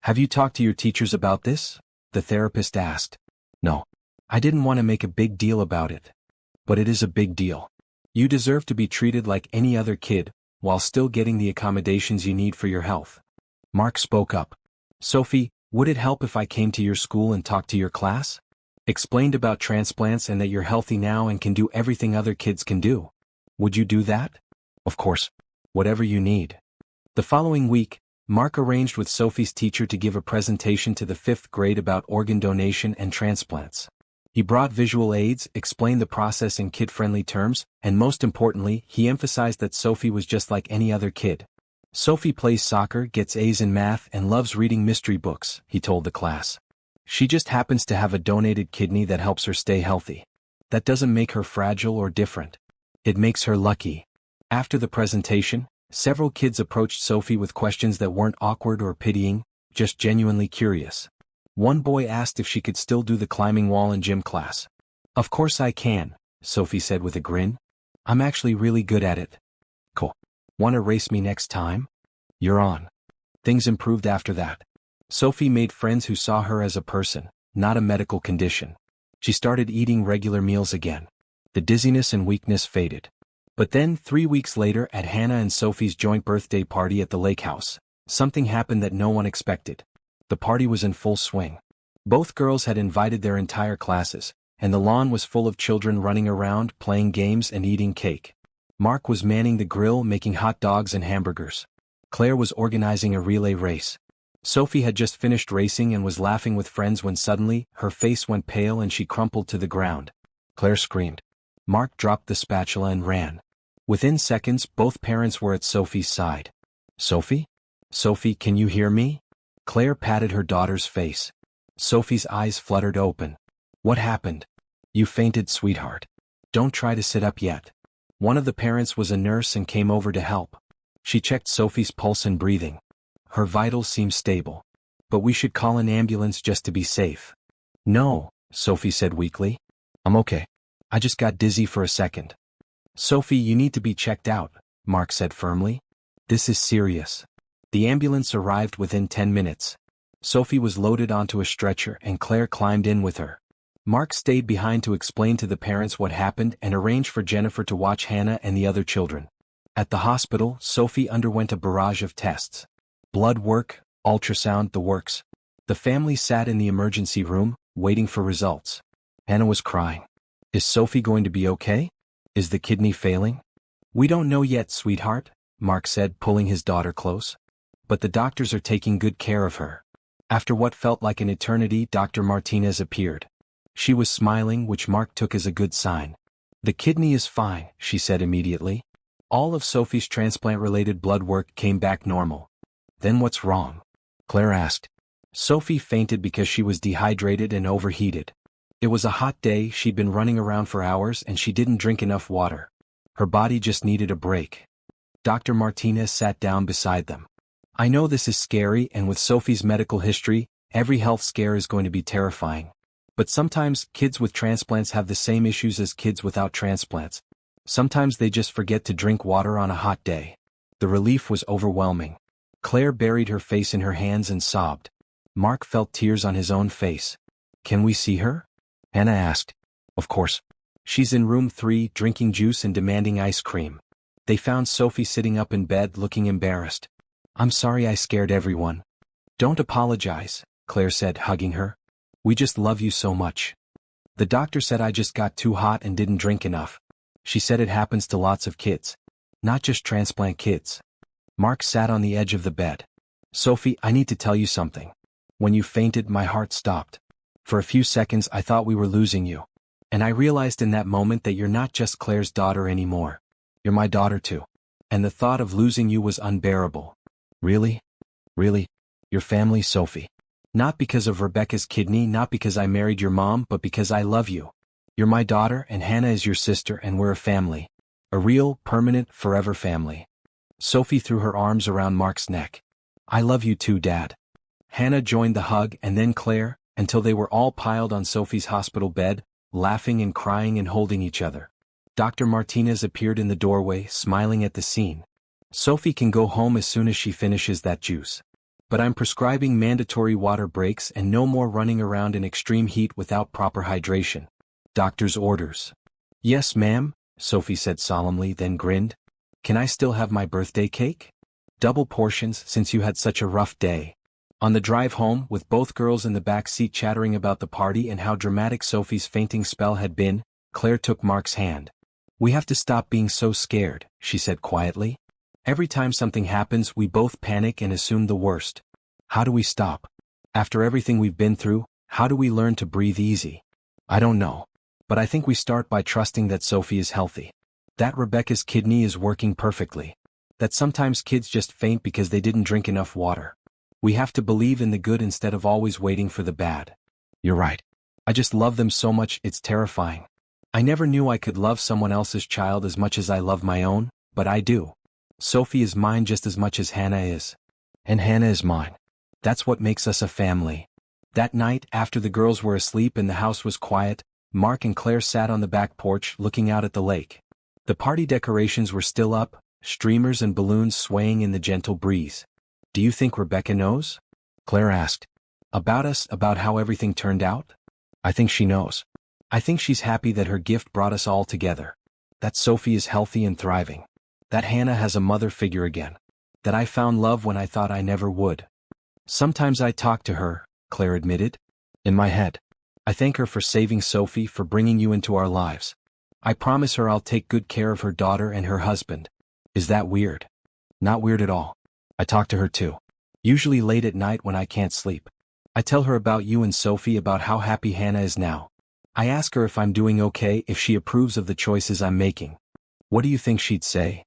"Have you talked to your teachers about this?" the therapist asked. "No. I didn't want to make a big deal about it. But it is a big deal. You deserve to be treated like any other kid, while still getting the accommodations you need for your health." Mark spoke up. "Sophie, would it help if I came to your school and talked to your class? Explained about transplants and that you're healthy now and can do everything other kids can do. Would you do that?" "Of course. Whatever you need." The following week, Mark arranged with Sophie's teacher to give a presentation to the 5th grade about organ donation and transplants. He brought visual aids, explained the process in kid-friendly terms, and most importantly, he emphasized that Sophie was just like any other kid. "Sophie plays soccer, gets A's in math, and loves reading mystery books," he told the class. "She just happens to have a donated kidney that helps her stay healthy. That doesn't make her fragile or different. It makes her lucky." After the presentation, Several kids approached Sophie with questions that weren't awkward or pitying, just genuinely curious. One boy asked if she could still do the climbing wall in gym class. "Of course I can," Sophie said with a grin. "I'm actually really good at it." "Cool. Want to race me next time?" "You're on." Things improved after that. Sophie made friends who saw her as a person, not a medical condition. She started eating regular meals again. The dizziness and weakness faded. But then, 3 weeks later at Hannah and Sophie's joint birthday party at the lake house, something happened that no one expected. The party was in full swing. Both girls had invited their entire classes, and the lawn was full of children running around, playing games and eating cake. Mark was manning the grill making hot dogs and hamburgers. Claire was organizing a relay race. Sophie had just finished racing and was laughing with friends when suddenly, her face went pale and she crumpled to the ground. Claire screamed. Mark dropped the spatula and ran. Within seconds, both parents were at Sophie's side. "Sophie? Sophie, can you hear me?" Claire patted her daughter's face. Sophie's eyes fluttered open. "What happened?" "You fainted, sweetheart. Don't try to sit up yet." One of the parents was a nurse and came over to help. She checked Sophie's pulse and breathing. Her vitals seemed stable. "But we should call an ambulance just to be safe." "No," Sophie said weakly. "I'm okay. I just got dizzy for a second." "Sophie, you need to be checked out," Mark said firmly. "This is serious." The ambulance arrived within 10 minutes. Sophie was loaded onto a stretcher and Claire climbed in with her. Mark stayed behind to explain to the parents what happened and arrange for Jennifer to watch Hannah and the other children. At the hospital, Sophie underwent a barrage of tests. Blood work, ultrasound, the works. The family sat in the emergency room, waiting for results. Hannah was crying. "Is Sophie going to be okay? Is the kidney failing?" "We don't know yet, sweetheart," Mark said, pulling his daughter close. "But the doctors are taking good care of her." After what felt like an eternity, Dr. Martinez appeared. She was smiling, which Mark took as a good sign. "The kidney is fine," she said immediately. All of Sophie's transplant-related blood work came back normal. "Then what's wrong?" Claire asked. Sophie fainted because she was dehydrated and overheated. It was a hot day, she'd been running around for hours and she didn't drink enough water. Her body just needed a break. Dr. Martinez sat down beside them. "I know this is scary, and with Sophie's medical history, every health scare is going to be terrifying. But sometimes, kids with transplants have the same issues as kids without transplants. Sometimes they just forget to drink water on a hot day." The relief was overwhelming. Claire buried her face in her hands and sobbed. Mark felt tears on his own face. "Can we see her?" Hannah asked. "Of course. She's in room 3, drinking juice and demanding ice cream." They found Sophie sitting up in bed looking embarrassed. "I'm sorry I scared everyone." "Don't apologize," Claire said, hugging her. "We just love you so much." "The doctor said I just got too hot and didn't drink enough." She said it happens to lots of kids. Not just transplant kids. Mark sat on the edge of the bed. "Sophie, I need to tell you something. When you fainted, my heart stopped. For a few seconds I thought we were losing you. And I realized in that moment that you're not just Claire's daughter anymore. You're my daughter too. And the thought of losing you was unbearable." "Really? Really? Your family, Sophie? Not because of Rebecca's kidney, not because I married your mom, but because I love you. You're my daughter and Hannah is your sister and we're a family. A real, permanent, forever family." Sophie threw her arms around Mark's neck. "I love you too, Dad." Hannah joined the hug and then Claire, until they were all piled on Sophie's hospital bed, laughing and crying and holding each other. Dr. Martinez appeared in the doorway, smiling at the scene. "Sophie can go home as soon as she finishes that juice. But I'm prescribing mandatory water breaks and no more running around in extreme heat without proper hydration. Doctor's orders." "Yes, ma'am," Sophie said solemnly, then grinned. "Can I still have my birthday cake?" "Double portions since you had such a rough day." On the drive home, with both girls in the back seat chattering about the party and how dramatic Sophie's fainting spell had been, Claire took Mark's hand. "We have to stop being so scared," she said quietly. "Every time something happens, we both panic and assume the worst. How do we stop? After everything we've been through, how do we learn to breathe easy?" "I don't know. But I think we start by trusting that Sophie is healthy. That Rebecca's kidney is working perfectly. That sometimes kids just faint because they didn't drink enough water. We have to believe in the good instead of always waiting for the bad." "You're right. I just love them so much, it's terrifying. I never knew I could love someone else's child as much as I love my own, but I do." Sophie is mine just as much as Hannah is. And Hannah is mine. That's what makes us a family. That night, after the girls were asleep and the house was quiet, Mark and Claire sat on the back porch looking out at the lake. The party decorations were still up, streamers and balloons swaying in the gentle breeze. "Do you think Rebecca knows?" Claire asked. "About us, about how everything turned out?" "I think she knows. I think she's happy that her gift brought us all together. That Sophie is healthy and thriving. That Hannah has a mother figure again. That I found love when I thought I never would." "Sometimes I talk to her," Claire admitted. "In my head. I thank her for saving Sophie, for bringing you into our lives. I promise her I'll take good care of her daughter and her husband." "Is that weird?" "Not weird at all. I talk to her too. Usually late at night when I can't sleep. I tell her about you and Sophie, about how happy Hannah is now. I ask her if I'm doing okay, if she approves of the choices I'm making." "What do you think she'd say?"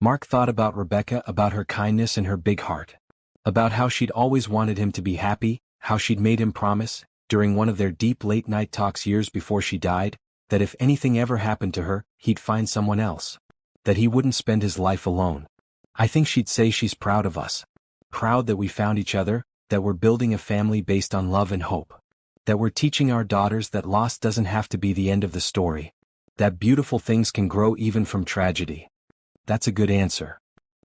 Mark thought about Rebecca, about her kindness and her big heart. About how she'd always wanted him to be happy, how she'd made him promise, during one of their deep late-night talks years before she died, that if anything ever happened to her, he'd find someone else. That he wouldn't spend his life alone. "I think she'd say she's proud of us. Proud that we found each other, that we're building a family based on love and hope. That we're teaching our daughters that loss doesn't have to be the end of the story. That beautiful things can grow even from tragedy." "That's a good answer."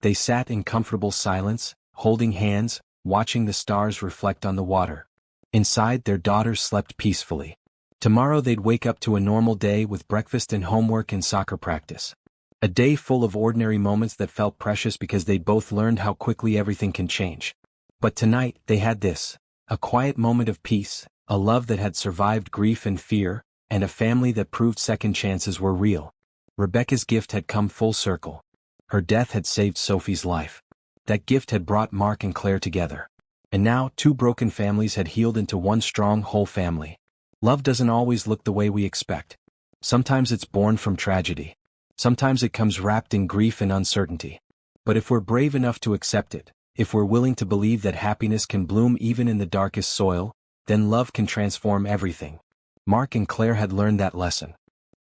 They sat in comfortable silence, holding hands, watching the stars reflect on the water. Inside, their daughters slept peacefully. Tomorrow they'd wake up to a normal day with breakfast and homework and soccer practice. A day full of ordinary moments that felt precious because they'd both learned how quickly everything can change. But tonight, they had this. A quiet moment of peace, a love that had survived grief and fear, and a family that proved second chances were real. Rebecca's gift had come full circle. Her death had saved Sophie's life. That gift had brought Mark and Claire together. And now, two broken families had healed into one strong whole family. Love doesn't always look the way we expect. Sometimes it's born from tragedy. Sometimes it comes wrapped in grief and uncertainty. But if we're brave enough to accept it, if we're willing to believe that happiness can bloom even in the darkest soil, then love can transform everything. Mark and Claire had learned that lesson.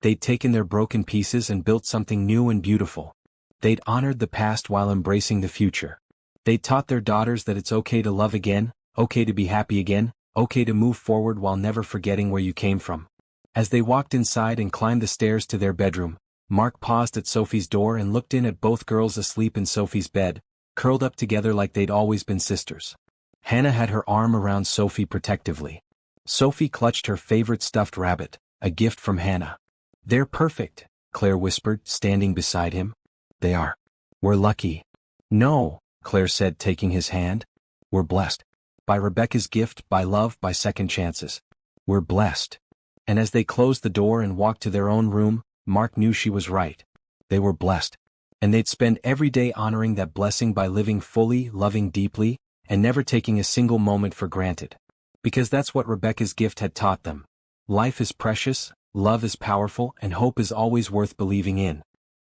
They'd taken their broken pieces and built something new and beautiful. They'd honored the past while embracing the future. They'd taught their daughters that it's okay to love again, okay to be happy again, okay to move forward while never forgetting where you came from. As they walked inside and climbed the stairs to their bedroom, Mark paused at Sophie's door and looked in at both girls asleep in Sophie's bed, curled up together like they'd always been sisters. Hannah had her arm around Sophie protectively. Sophie clutched her favorite stuffed rabbit, a gift from Hannah. "They're perfect," Claire whispered, standing beside him. "They are. We're lucky." "No," Claire said, taking his hand. "We're blessed. By Rebecca's gift, by love, by second chances. We're blessed." And as they closed the door and walked to their own room, Mark knew she was right. They were blessed. And they'd spend every day honoring that blessing by living fully, loving deeply, and never taking a single moment for granted. Because that's what Rebecca's gift had taught them. Life is precious, love is powerful, and hope is always worth believing in.